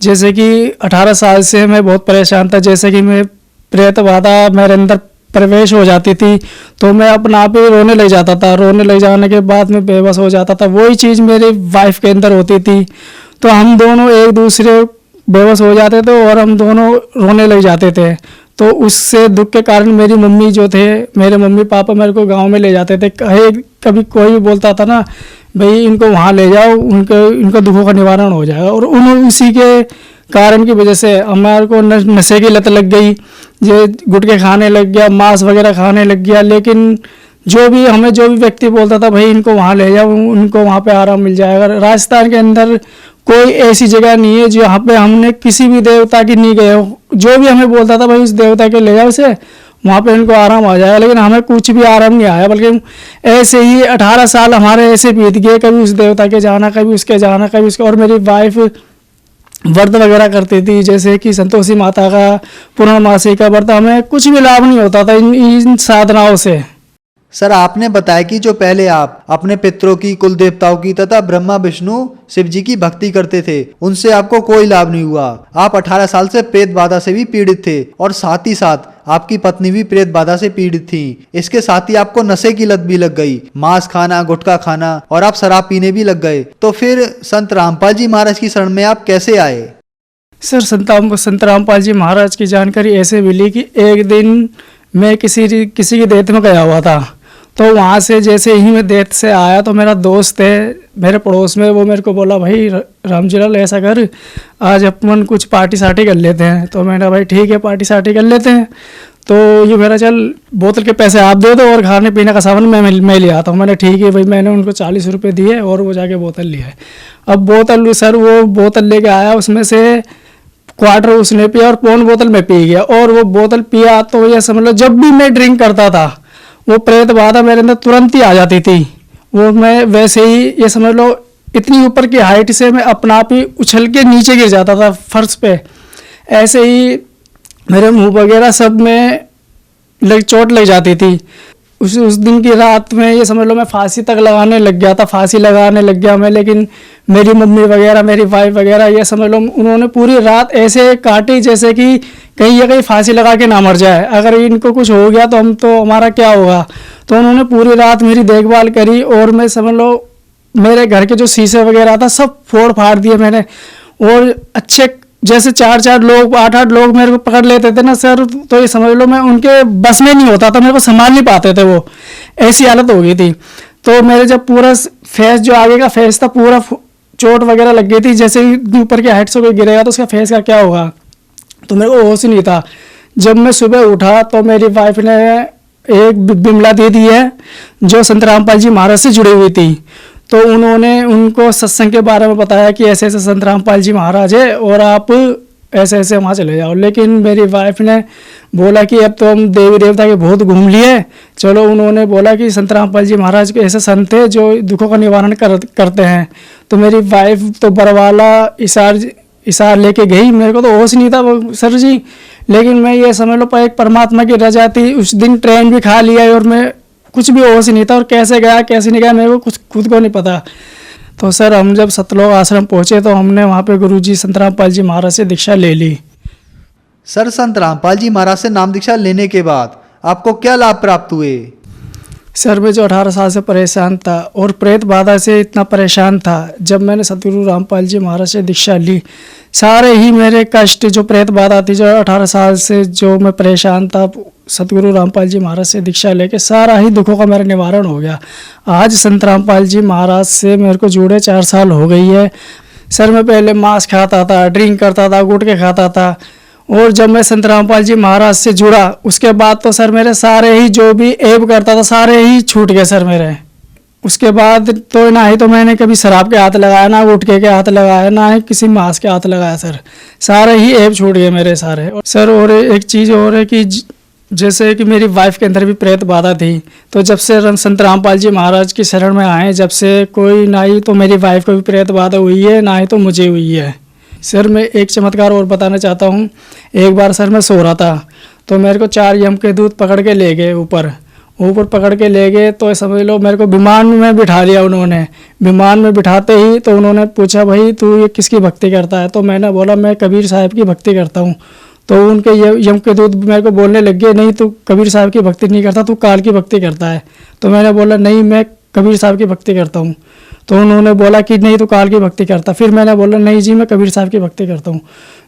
जैसे कि 18 साल से मैं बहुत परेशान था। जैसे कि मैं प्रेत बाधा मेरे अंदर प्रवेश हो जाती थी तो मैं अपना आप ही रोने लग जाता था। रोने लग जाने के बाद मैं बेबस हो जाता था। वही चीज़ मेरी वाइफ के अंदर होती थी, तो हम दोनों एक दूसरे बेबस हो जाते थे और हम दोनों रोने लग जाते थे। तो उससे दुख के कारण मेरी मम्मी जो थे, मेरे मम्मी पापा मेरे को गांव में ले जाते थे। कभी कोई भी बोलता था ना भाई इनको वहाँ ले जाओ, इनको दुखों का निवारण हो जाएगा। और उसी के कारण की वजह से हमारे को नशे की लत लग गई, ये गुटखे खाने लग गया, मांस वगैरह खाने लग गया। लेकिन जो भी व्यक्ति बोलता था भाई इनको वहाँ ले जाओ, उनको वहाँ पे आराम मिल जाएगा। राजस्थान के अंदर कोई ऐसी जगह नहीं है जहाँ पे हमने किसी भी देवता की नहीं गए हो। जो भी हमें बोलता था भाई उस देवता के ले जाओ उसे, वहाँ पे इनको आराम आ जाएगा, लेकिन हमें कुछ भी आराम नहीं आया। बल्कि ऐसे ही 18 साल हमारे ऐसे बीत गए, कभी उस देवता के जाना, कभी उसके जाना, कभी उसके। और मेरी वाइफ व्रत वगैरह करती थी, जैसे कि संतोषी माता का पूर्णमासी का व्रत। हमें कुछ भी लाभ नहीं होता था इन साधनाओं से। सर आपने बताया कि जो पहले आप अपने पितरों की, कुल देवताओं की तथा ब्रह्मा विष्णु शिव जी की भक्ति करते थे, उनसे आपको कोई लाभ नहीं हुआ। आप 18 साल से प्रेत बाधा से भी पीड़ित थे और साथ ही साथ आपकी पत्नी भी प्रेत बाधा से पीड़ित थी। इसके साथ ही आपको नशे की लत भी लग गई, मांस खाना, गुटखा खाना, और आप शराब पीने भी लग गए। तो फिर संत रामपाल जी महाराज की शरण में आप कैसे आए? सर संत रामपाल जी महाराज की जानकारी ऐसे मिली कि एक दिन मैं किसी की देत में गया हुआ था। तो वहाँ से जैसे ही मैं देत से आया तो मेरा दोस्त है मेरे पड़ोस में, वो मेरे को बोला भाई रामजीलाल ऐसा कर, आज अपन कुछ पार्टी सार्टी कर लेते हैं। तो मैंने भाई ठीक है पार्टी सार्टी कर लेते हैं। तो ये मेरा चल बोतल के पैसे आप दे दो और खाने पीने का सामान मैं ले आता हूँ। मैंने ठीक है भाई, मैंने उनको 40 रुपये दिए और वो जाके बोतल लिया है। अब बोतल सर वो बोतल लेके आया, उसमें से क्वार्टर उसने पिया और पौन बोतल में पी गया। और वो बोतल पिया तो ये समझ लो जब भी मैं ड्रिंक करता था वो प्रेत बाधा मेरे अंदर तुरंत ही आ जाती थी। वो मैं वैसे ही ये समझ लो इतनी ऊपर की हाइट से मैं अपना आप ही उछल के नीचे गिर जाता था फर्श पे। ऐसे ही मेरे मुंह वगैरह सब में चोट लग जाती थी। उस दिन की रात में ये समझ लो मैं फांसी तक लगाने लग गया था, फांसी लगाने लग गया मैं। लेकिन मेरी मम्मी वगैरह, मेरी वाइफ वगैरह ये समझ लो उन्होंने पूरी रात ऐसे काटी जैसे कि कहीं फांसी लगा के ना मर जाए, अगर इनको कुछ हो गया तो हमारा क्या होगा। तो उन्होंने पूरी रात मेरी देखभाल करी और मैं समझ लो मेरे घर के जो शीशे वगैरह था सब फोड़ फाड़ दिए मैंने। और अच्छे जैसे 4-4 लोग, 8-8 लोग मेरे को पकड़ लेते थे ना सर, तो ये समझ लो मैं उनके बस में नहीं होता था, मेरे को संभाल नहीं पाते थे, वो ऐसी हालत हो गई थी। तो मेरे जब पूरा फेस जो आगे का फेस था पूरा चोट वगैरह लग गई थी, जैसे ऊपर के हाइट से कोई गिरेगा तो उसका फेस का क्या होगा। तो मेरे को होश ही नहीं था। जब मैं सुबह उठा तो मेरी वाइफ ने एक बिमला दे दी है जो संत रामपाल जी महाराज से जुड़ी हुई थी। तो उन्होंने उनको सत्संग के बारे में बताया कि ऐसे ऐसे संत रामपाल जी महाराज है और आप ऐसे ऐसे वहाँ चले जाओ। लेकिन मेरी वाइफ ने बोला कि अब तो हम देवी देवता के बहुत घूम लिए, चलो। उन्होंने बोला कि संत रामपाल जी महाराज के ऐसे संत है जो दुखों का निवारण करते हैं। तो मेरी वाइफ तो बरवाला इशार लेके गई। मेरे को तो होश नहीं था वो सर जी, लेकिन मैं ये समझ लो एक परमात्मा की रजा थी। उस दिन ट्रेन भी खा लिया और मैं कुछ भी होश नहीं था, और कैसे गया कैसे नहीं गया मेरे को कुछ खुद को नहीं पता। तो सर हम जब सतलोक आश्रम पहुँचे तो हमने वहाँ पे गुरुजी संत रामपाल जी महाराज से दीक्षा ले ली। सर संत रामपाल जी महाराज से नाम दीक्षा लेने के बाद आपको क्या लाभ प्राप्त हुए? सर मैं जो 18 साल से परेशान था और प्रेत बाधा से इतना परेशान था, जब मैंने सतगुरु रामपाल जी महाराज से दीक्षा ली, सारे ही मेरे कष्ट जो प्रेत बाधा थी, जो 18 साल से जो मैं परेशान था, सतगुरु रामपाल जी महाराज से दीक्षा लेके सारा ही दुखों का मेरा निवारण हो गया। आज संत रामपाल जी महाराज से मेरे को जुड़े 4 साल हो गई है। सर मैं पहले मांस खाता था, ड्रिंक करता था, गुटखे खाता था, और जब मैं संत रामपाल जी महाराज से जुड़ा उसके बाद तो सर मेरे सारे ही जो भी ऐब करता था सारे ही छूट गए सर मेरे। उसके बाद तो ना ही तो मैंने कभी शराब के हाथ लगाया, ना गुटखे के हाथ लगाया, ना ही किसी मांस के हाथ लगाया सर। सारे ही ऐब छूट गए मेरे सारे। सर और एक चीज़ और है कि जैसे कि मेरी वाइफ के अंदर भी प्रेत बाधा थी, तो जब से संत रामपाल जी महाराज की शरण में आए, जब से कोई ना ही तो मेरी वाइफ को भी प्रेत बाधा हुई है, ना ही तो मुझे हुई है। सर मैं एक चमत्कार और बताना चाहता हूँ। एक बार सर मैं सो रहा था, तो मेरे को 4 यम के दूत पकड़ के ले गए, ऊपर पकड़ के ले गए। तो समझ लो मेरे को विमान में बिठा लिया उन्होंने। विमान में बिठाते ही तो उन्होंने पूछा, भाई तू ये किसकी भक्ति करता है? तो मैंने बोला मैं कबीर साहब की भक्ति करता हूँ। तो उनके यम के दूत मेरे को बोलने लग गए, नहीं तू कबीर साहब की भक्ति नहीं करता, तू काल की भक्ति करता है। तो मैंने बोला नहीं, मैं कबीर साहब की भक्ति करता हूँ। तो उन्होंने बोला कि नहीं तू काल की भक्ति करता। फिर मैंने बोला नहीं जी, मैं कबीर साहब की भक्ति करता हूँ।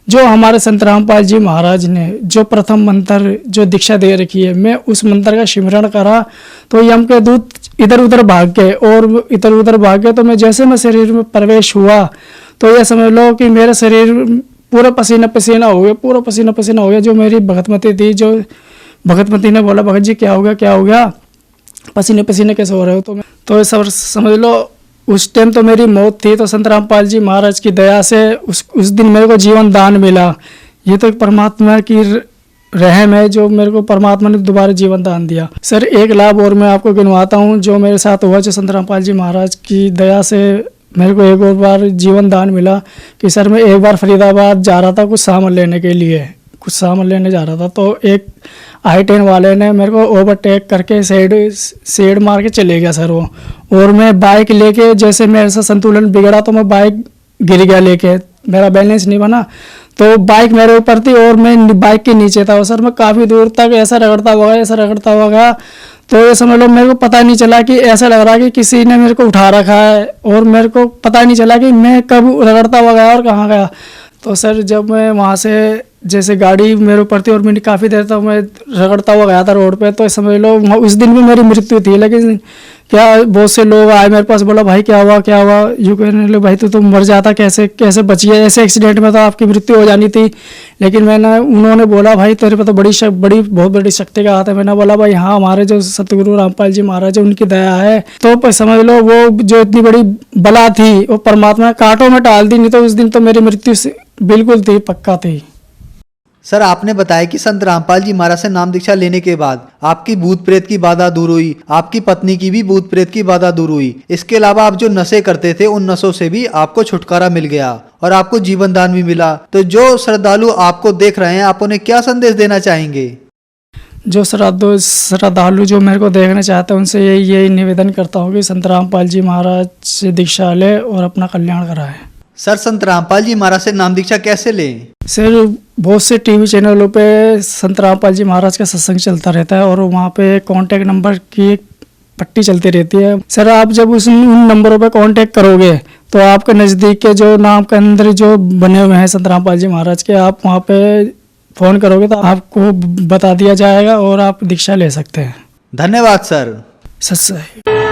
जो हमारे संत रामपाल जी महाराज ने जो प्रथम मंत्र जो दीक्षा दे रखी है, मैं उस मंत्र का सिमरण करा तो यम के दूत इधर उधर भाग गए, और इधर उधर भाग गए। तो मैं जैसे मैं शरीर में प्रवेश हुआ, तो ये समझ लो कि मेरा शरीर पूरा पसीना पसीना हो गया, पूरा पसीना पसीना हो गया। जो मेरी भगतमती थी, जो भगतमती ने बोला, भगत जी क्या हो गया, क्या हो गया, पसीने पसीने कैसे हो रहे हो? तो सब समझ लो उस टाइम तो मेरी मौत थी। तो संत रामपाल जी महाराज की दया से उस दिन मेरे को जीवन दान मिला। ये तो परमात्मा की रहम है, जो मेरे को परमात्मा ने दोबारा जीवन दान दिया। सर एक लाभ और मैं आपको गिनवाता हूँ जो मेरे साथ हुआ। जो संत रामपाल जी महाराज की दया से मेरे को एक और बार जीवन दान मिला कि सर मैं एक बार फरीदाबाद जा रहा था कुछ सामान लेने के लिए, कुछ सामान लेने जा रहा था। तो एक I-10 वाले ने मेरे को ओवरटेक करके साइड मार के चले गया सर वो। और मैं बाइक लेके, जैसे मेरे से संतुलन बिगड़ा तो मैं बाइक गिर गया लेके, मेरा बैलेंस नहीं बना, तो बाइक मेरे ऊपर थी और मैं बाइक के नीचे था। और सर मैं काफ़ी दूर तक ऐसा रगड़ता हुआ गया। तो ये समझ लो मेरे को पता नहीं चला कि ऐसा लग रहा कि किसी ने मेरे को उठा रखा है, और मेरे को पता नहीं चला कि मैं कब रगड़ता हुआ गया और कहाँ गया। तो सर जब मैं वहाँ से जैसे गाड़ी मेरे ऊपर थी और मैंने काफ़ी देर तक मैं रगड़ता हुआ गया था रोड पे, तो समझ लो उस दिन भी मेरी मृत्यु थी। लेकिन क्या बहुत से लोग आए मेरे पास, बोला भाई क्या हुआ यूँ कहने लगे, भाई तो मर जाता, कैसे बची है, ऐसे एक्सीडेंट में तो आपकी मृत्यु हो जानी थी। लेकिन उन्होंने बोला भाई तेरे पे तो बहुत बड़ी शक्ति का हाथ है। मैंने बोला भाई हाँ, हमारे जो सतगुरु रामपाल जी महाराज है उनकी दया है। तो समझ लो वो जो इतनी बड़ी बला थी वो परमात्मा कांटों में डाल दी, नहीं तो उस दिन तो मेरी मृत्यु बिल्कुल थी, पक्का थी। सर आपने बताया कि संत रामपाल जी महाराज से नाम दीक्षा लेने के बाद आपकी भूत प्रेत की बाधा दूर हुई, आपकी पत्नी की भी भूत प्रेत की बाधा दूर हुई। इसके अलावा आप जो नशे करते थे उन नशों से भी आपको छुटकारा मिल गया और आपको जीवन दान भी मिला। तो जो श्रद्धालु आपको देख रहे हैं, आप उन्हें क्या संदेश देना चाहेंगे? जो श्रद्धालु जो मेरे को देखना चाहते हैं उनसे यही निवेदन करता हूँ कि संत रामपाल जी महाराज से दीक्षा ले और अपना कल्याण कराए। सर संत रामपाल जी महाराज से नाम दीक्षा कैसे लें? सर बहुत से टीवी चैनलों पे संत रामपाल जी महाराज का सत्संग चलता रहता है और वहाँ पे कांटेक्ट नंबर की एक पट्टी चलती रहती है। सर आप जब उन नंबरों पे कांटेक्ट करोगे तो आपके नज़दीक के जो नाम के अंदर जो बने हुए हैं संत रामपाल जी महाराज के, आप वहाँ पे फ़ोन करोगे तो आपको बता दिया जाएगा और आप दीक्षा ले सकते हैं। धन्यवाद सर। सत्संग।